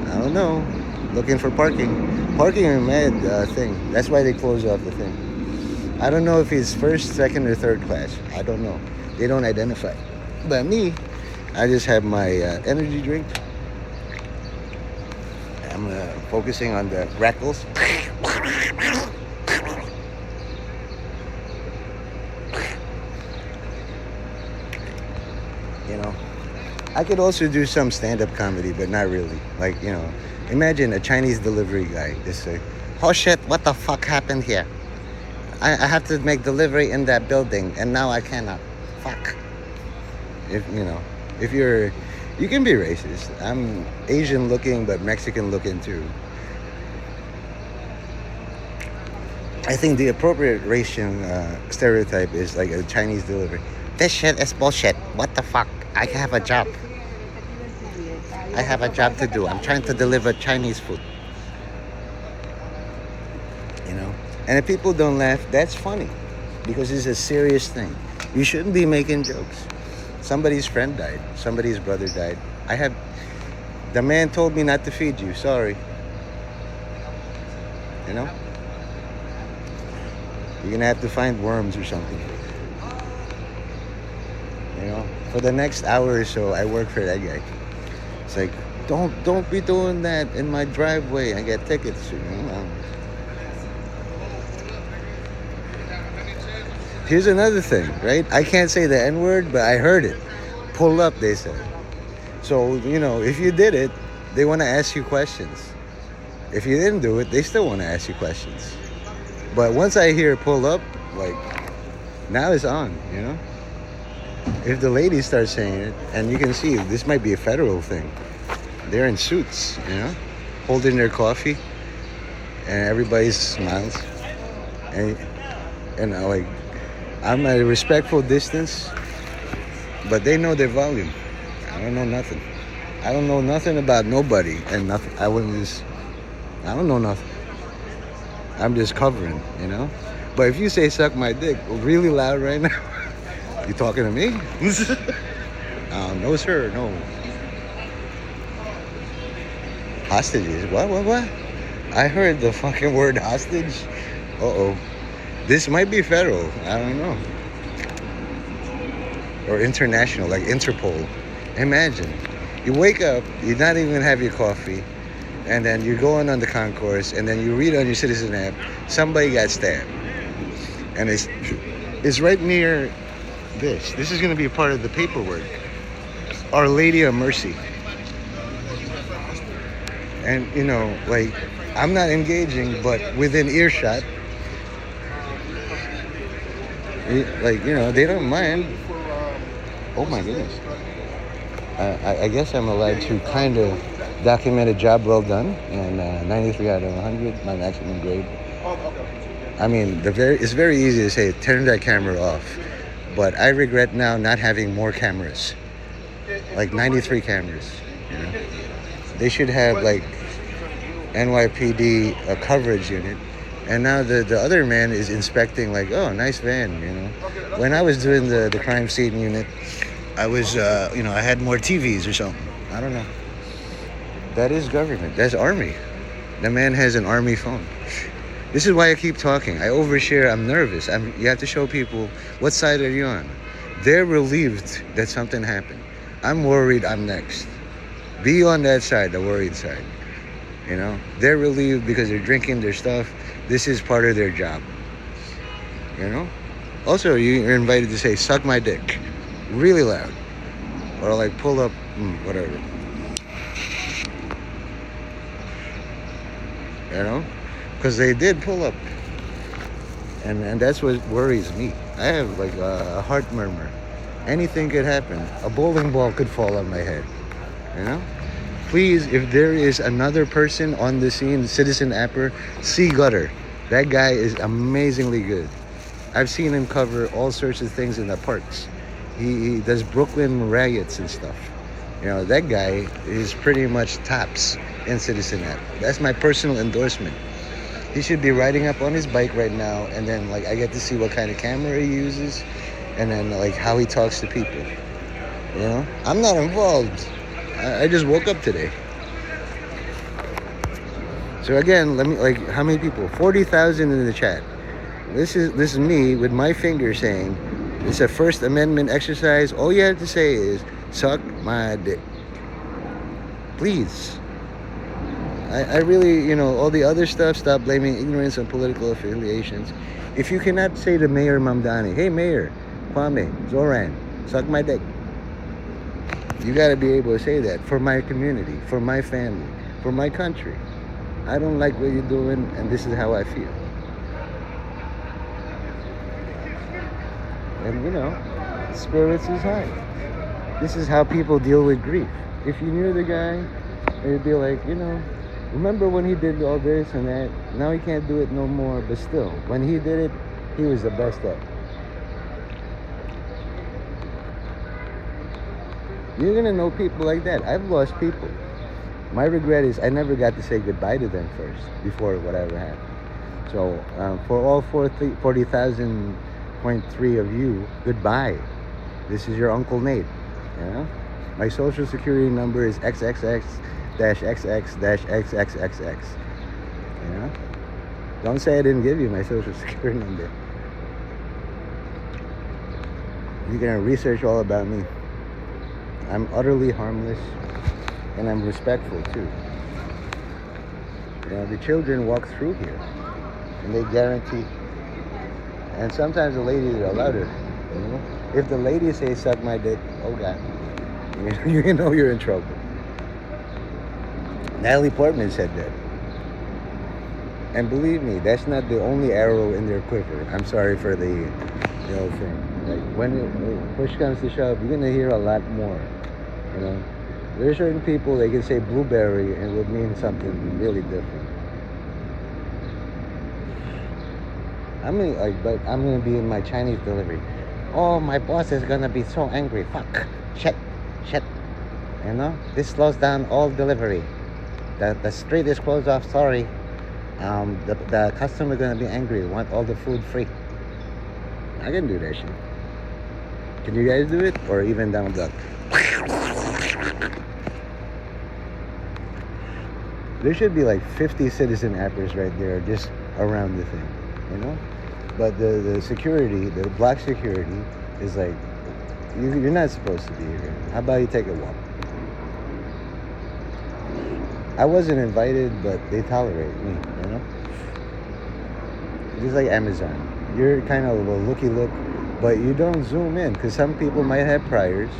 I don't know. Looking for parking. Parking is a mad thing. That's why they close off the thing. I don't know if he's first, second, or third class. I don't know. They don't identify. But me, I just have my energy drink. I'm focusing on the grackles. You know, I could also do some stand-up comedy, but not really. Like, you know, imagine a Chinese delivery guy just say, "Oh shit, what the fuck happened here? I have to make delivery in that building, and now I cannot. Fuck." If you know, if you can be racist. I'm Asian looking, but Mexican looking too. I think the appropriate Asian stereotype is like a Chinese delivery. This shit is bullshit. What the fuck? I have a job. I have a job to do. I'm trying to deliver Chinese food. You know? And if people don't laugh, that's funny. Because it's a serious thing. You shouldn't be making jokes. Somebody's friend died. Somebody's brother died. The man told me not to feed you. Sorry. You know? You're gonna have to find worms or something. You know? For the next hour or so, I work for that guy. It's like, don't be doing that in my driveway. I get tickets. You know? Here's another thing, right? I can't say the N-word, but I heard it. Pull up, they said. So, you know, if you did it, they want to ask you questions. If you didn't do it, they still want to ask you questions. But once I hear pull up, like, now it's on, you know? If the ladies start saying it, and you can see, this might be a federal thing. They're in suits, you know? Holding their coffee, and everybody smiles. And like, I'm at a respectful distance, but they know their volume. I don't know nothing. I don't know nothing about nobody, and nothing. I don't know nothing. I'm just covering, you know? But if you say suck my dick really loud right now, you talking to me? No, sir, no. Hostages? What? I heard the fucking word hostage. Uh-oh. This might be federal. I don't know. Or international, like Interpol. Imagine. You wake up, you're not even gonna have your coffee, and then you're going on the concourse, and then you read on your Citizen app, somebody got stabbed. And it's right near this. This is gonna be a part of the paperwork. Our Lady of Mercy. And, you know, like, I'm not engaging, but within earshot, like, you know, they don't mind. Oh my goodness. I guess I'm allowed to kind of document a job well done, and 93 out of 100, my maximum grade. I mean, it's very easy to say, turn that camera off, but I regret now not having more cameras, like 93 cameras, you know? They should have, like, NYPD a coverage unit, and now the other man is inspecting, like, oh, nice van, you know? When I was doing the crime scene unit, I was, you know, I had more TVs or something. I don't know. That is government. That's army. The man has an army phone. This is why I keep talking. I overshare. I'm nervous. You have to show people, what side are you on? They're relieved that something happened. I'm worried I'm next. Be on that side, the worried side. You know? They're relieved because they're drinking their stuff. This is part of their job. You know? Also, you're invited to say, suck my dick. Really loud. Or like pull up, whatever. You know? Because they did pull up. And that's what worries me. I have like a heart murmur. Anything could happen. A bowling ball could fall on my head. You know? Please, if there is another person on the scene, Citizen Apper, C. Gutter. That guy is amazingly good. I've seen him cover all sorts of things in the parks. He does Brooklyn riots and stuff. You know, that guy is pretty much tops in Citizen App. That's my personal endorsement. He should be riding up on his bike right now, and then like I get to see what kind of camera he uses, and then like how he talks to people. You know, I'm not involved. I just woke up today. So again, let me like how many people? 40,000 in the chat. This is me with my finger saying it's a First Amendment exercise. All you have to say is suck my dick. Please. I really, you know, all the other stuff, stop blaming ignorance on political affiliations. If you cannot say to Mayor Mamdani, hey Mayor, Kwame, Zoran, suck my dick. You got to be able to say that for my community, for my family, for my country. I don't like what you're doing, and this is how I feel. And you know, spirits is high. This is how people deal with grief. If you knew the guy, it'd be like, you know, remember when he did all this and that? Now he can't do it no more, but still, when he did it, he was the best at it. You're gonna know people like that. I've lost people. My regret is I never got to say goodbye to them first, before whatever happened. So, for all 40,000.3 of you, goodbye. This is your Uncle Nate, you know? My social security number is XXX-XX-XXXXX. You know? Don't say I didn't give you my social security number. You're gonna research all about me. I'm utterly harmless, and I'm respectful too. You know, the children walk through here, and they guarantee. And sometimes the ladies are louder. You know, if the ladies say "suck my dick," oh god, you know you're in trouble. Natalie Portman said that. And believe me, that's not the only arrow in their quiver. I'm sorry for the, you know, thing. Like when push comes to shove, you're gonna hear a lot more. You know, there are certain people they can say blueberry and it would mean something really different. I'm gonna be in my Chinese delivery. Oh, my boss is gonna be so angry. Fuck, shit. You know, this slows down all delivery. The street is closed off. Sorry. The customer gonna be angry. Want all the food free. I can do that shit. Can you guys do it? Or even down duck? There should be like 50 Citizen Appers right there just around the thing, you know? But the security, the black security is like, you're not supposed to be here. How about you take a walk? I wasn't invited, but they tolerate me, you know? Just like Amazon. You're kind of a looky look, but you don't zoom in because some people might have priors.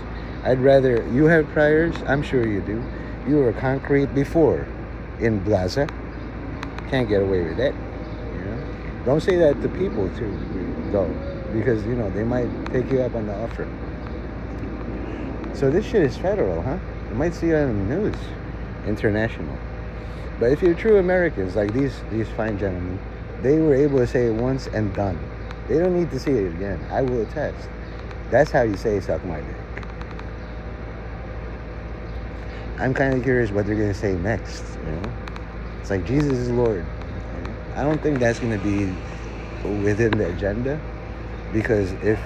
I'd rather you have priors. I'm sure you do. You were concrete before in Plaza. Can't get away with that. You know? Don't say that to people too, though, because you know they might take you up on the offer. So this shit is federal, huh? You might see it on the news, international. But if you're true Americans, like these fine gentlemen, they were able to say it once and done. They don't need to see it again. I will attest. That's how you say suck my dick. I'm kind of curious what they're going to say next, you know? It's like Jesus is Lord. You know? I don't think that's going to be within the agenda, because if